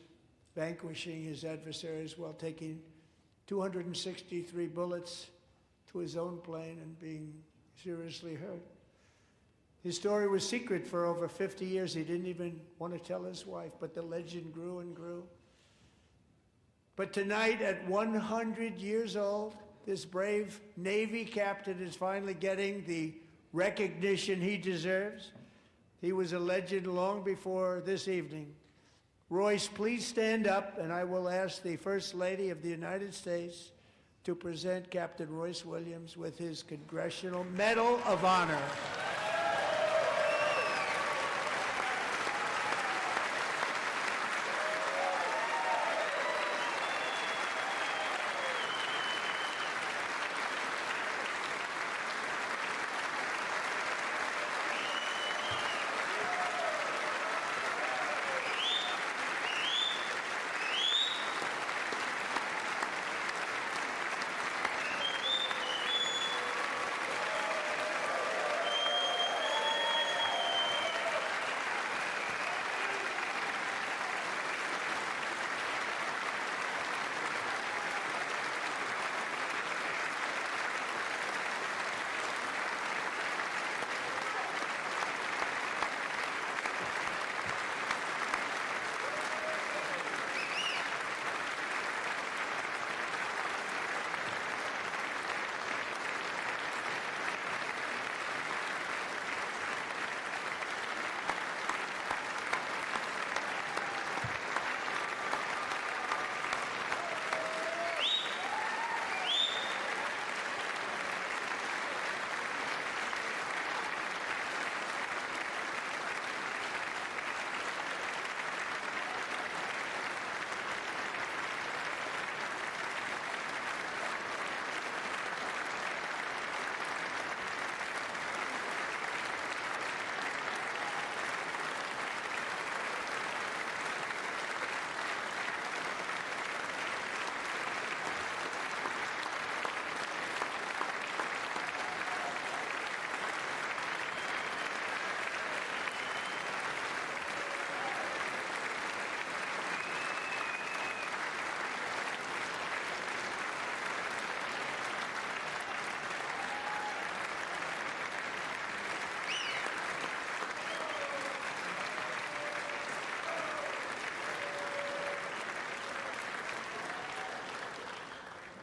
vanquishing his adversaries while taking 263 bullets to his own plane and being seriously hurt. His story was secret for over 50 years. He didn't even want to tell his wife, but the legend grew and grew. But tonight, at 100 years old, this brave Navy captain is finally getting the recognition he deserves. He was a legend long before this evening. Royce, please stand up, and I will ask the First Lady of the United States to present Captain Royce Williams with his Congressional Medal of Honor.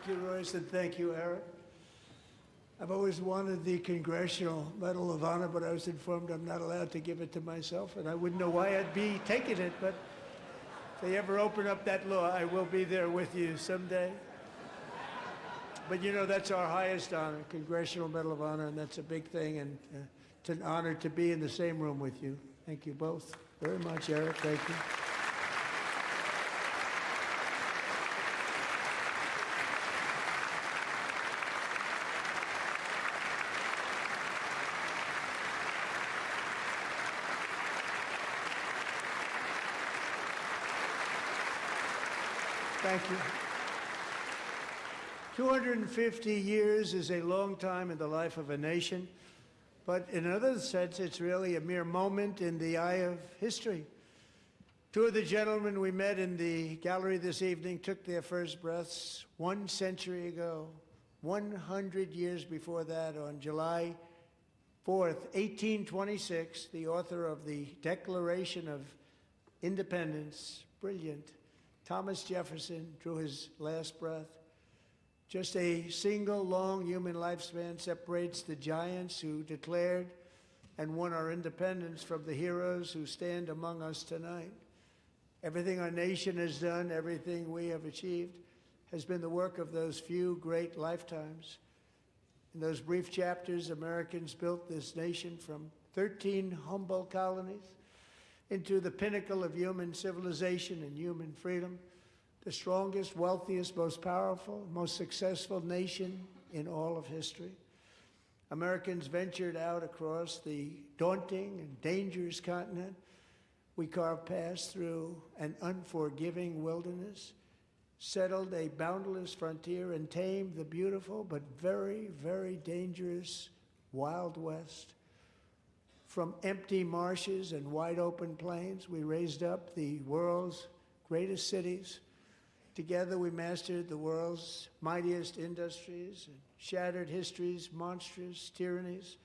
Thank you, Royce, and thank you, Eric. I've always wanted the Congressional Medal of Honor, but I was informed I'm not allowed to give it to myself, and I wouldn't know why I'd be taking it, but if they ever open up that law, I will be there with you someday. But you know, that's our highest honor, Congressional Medal of Honor, and that's a big thing, and it's an honor to be in the same room with you. Thank you both very much, Eric. Thank you. Thank you. 250 years is a long time in the life of a nation, but in another sense, it's really a mere moment in the eye of history. Two of the gentlemen we met in the gallery this evening took their first breaths 1 century ago, 100 years before that, on July 4th, 1826, the author of the Declaration of Independence, brilliant, Thomas Jefferson, drew his last breath. Just a single long human lifespan separates the giants who declared and won our independence from the heroes who stand among us tonight. Everything our nation has done, everything we have achieved, has been the work of those few great lifetimes. In those brief chapters, Americans built this nation from 13 humble colonies into the pinnacle of human civilization and human freedom, the strongest, wealthiest, most powerful, most successful nation in all of history. Americans ventured out across the daunting and dangerous continent. We carved paths through an unforgiving wilderness, settled a boundless frontier, and tamed the beautiful but very, very dangerous Wild West. From empty marshes and wide open plains, we raised up the world's greatest cities. Together, we mastered the world's mightiest industries and shattered history's monstrous tyrannies.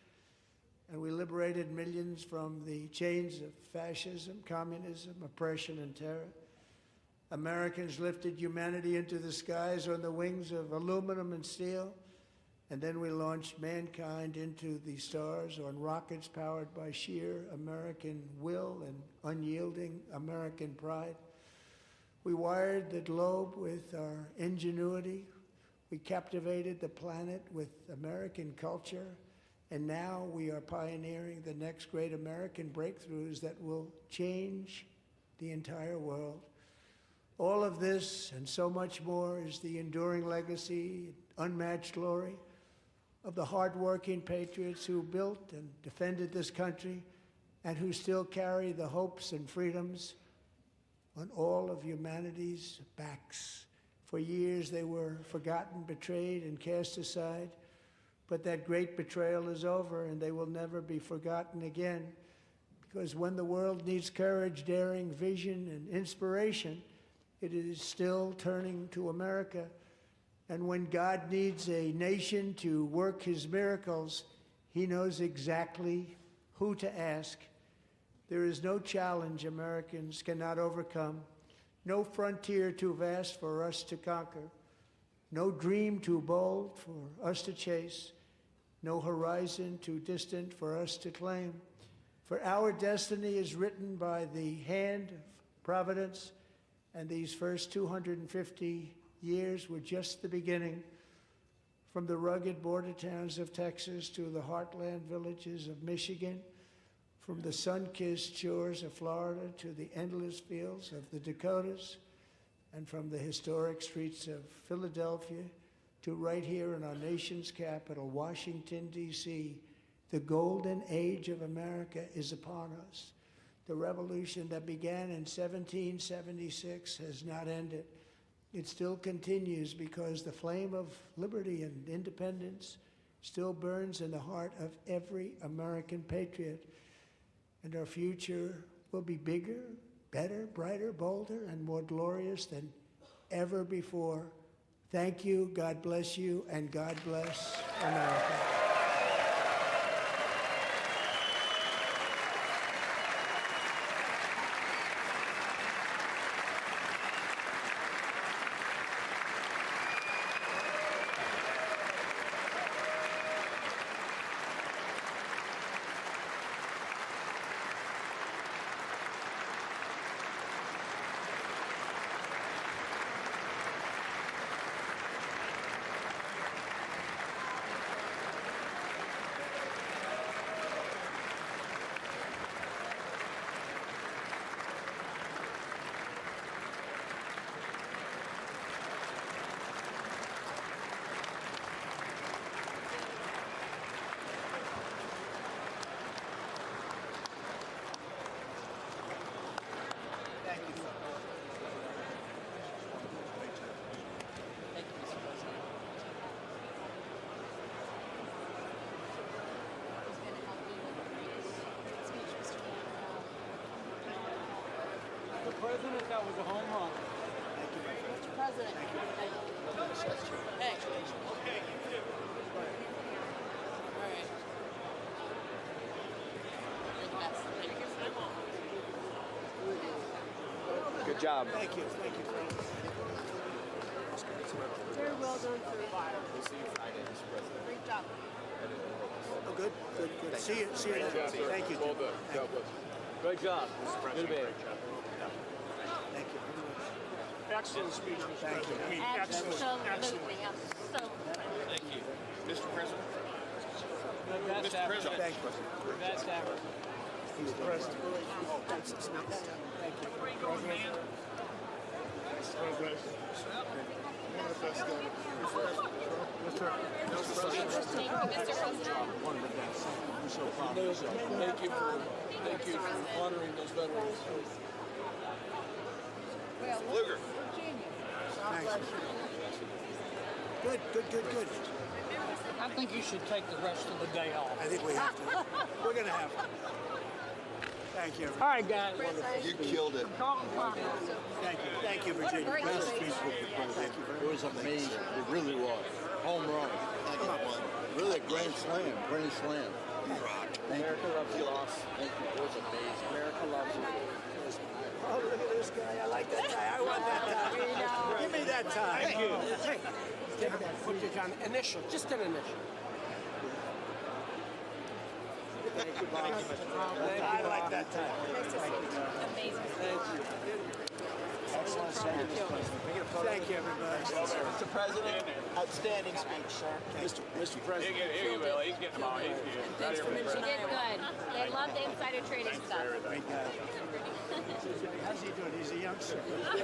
And we liberated millions from the chains of fascism, communism, oppression, and terror. Americans lifted humanity into the skies on the wings of aluminum and steel. And then we launched mankind into the stars on rockets powered by sheer American will and unyielding American pride. We wired the globe with our ingenuity. We captivated the planet with American culture. And now we are pioneering the next great American breakthroughs that will change the entire world. All of this and so much more is the enduring legacy, unmatched glory of the hardworking patriots who built and defended this country and who still carry the hopes and freedoms on all of humanity's backs. For years they were forgotten, betrayed, and cast aside. But that great betrayal is over, and they will never be forgotten again. Because when the world needs courage, daring, vision, and inspiration, it is still turning to America. And when God needs a nation to work his miracles, he knows exactly who to ask. There is no challenge Americans cannot overcome, no frontier too vast for us to conquer, no dream too bold for us to chase, no horizon too distant for us to claim. For our destiny is written by the hand of providence, and these first 250 years were just the beginning. From the rugged border towns of Texas to the heartland villages of Michigan, from the sun-kissed shores of Florida to the endless fields of the Dakotas, and from the historic streets of Philadelphia to right here in our nation's capital, Washington, D.C., the golden age of America is upon us. The revolution that began in 1776 has not ended. It still continues because the flame of liberty and independence still burns in the heart of every American patriot. And our future will be bigger, better, brighter, bolder, and more glorious than ever before. Thank you, God bless you, and God bless America. Mr. President, that was a home run. Mr. President. Hey. Okay, you too. All right. You're the best. Good job. Thank you. Thank you, friends. Very well done, sir. We'll see you Friday, Mr. President. Great job. Oh, good. See you. See you then. Thank you. Well done. God bless you. Great job. Good man. Thank you. Excellent speech, Mr. Thank you. President. I mean, Absolutely. excellent. I'm so Thank you. Mr. President. Best ever. Thank you. Best ever. Mr. President. Thank you. One of the best. I'm so proud of yourself. Thank you for honoring those veterans. Luger. Good. I think you should take the rest of the day off. I think we have to. We're going to have to. Thank you. All right, guys. You killed it. Thank you, Virginia. Best speech with the president. It was amazing. It really was. Home run. Really a grand slam. Grand slam. America loves you. Thank you. It was amazing. America loves you. Oh, look at this guy. I like that tie. I want that tie. Give me that tie. Thank you. Take that. Put your kind of initial. Just an initial. Thank you, Bob. I like that tie. amazing. Thank you. Thank you, everybody. Mr. President, outstanding speech, sir. Mr. President. Here you will. He's getting them all. He's good. Thanks for mentioning He did good. They love the insider trading stuff. Great guy. How's he doing? He's a youngster. He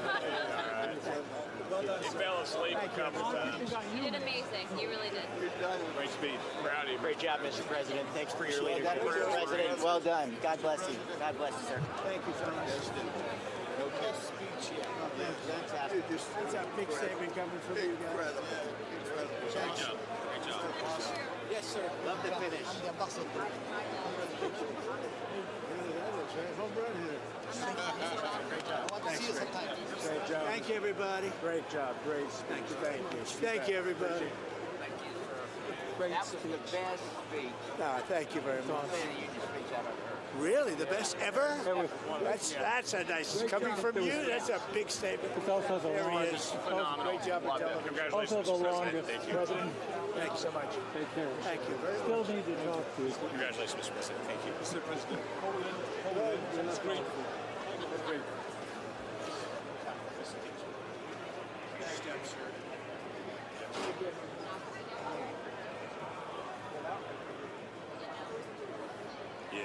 fell asleep a couple times. You did amazing. You really did. Great speech. Proud of you. Great job, Mr. President. Thanks for your leadership. Mr. President, well done. God bless you. God bless you, sir. Thank you, fellas. No best speech yet. Fantastic. That's a big statement coming from you guys. Incredible. Great job. Great job. Yes, sir. Love the finish. Home run here. Great job. Great job. Thank you, everybody. Great job. Great speech. Thank you. Thank you, everybody. That was the best speech. Thank you very much. You just speech I've ever heard. Really, the best ever? That's a nice. Coming from you, that's a big statement. It's also the There he longest. is. Phenomenal. Great job on Loved it. television. Congratulations, Also the Mr. President. longest. Thank you. President. Thank you so much. Take care. Thank you very much. Still need to talk to you. Congratulations, Mr. President. Thank you. Mr. President. Hold it. It's grateful. Grateful. Yeah.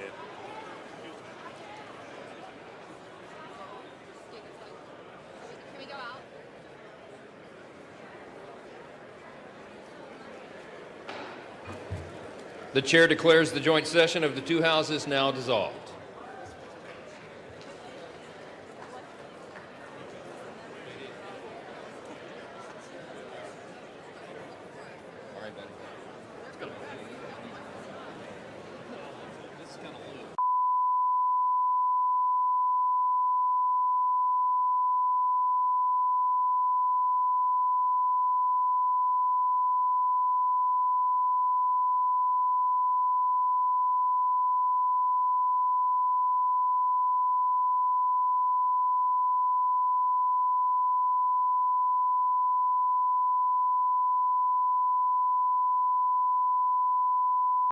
Can we go out? The chair declares the joint session of the two houses now dissolved.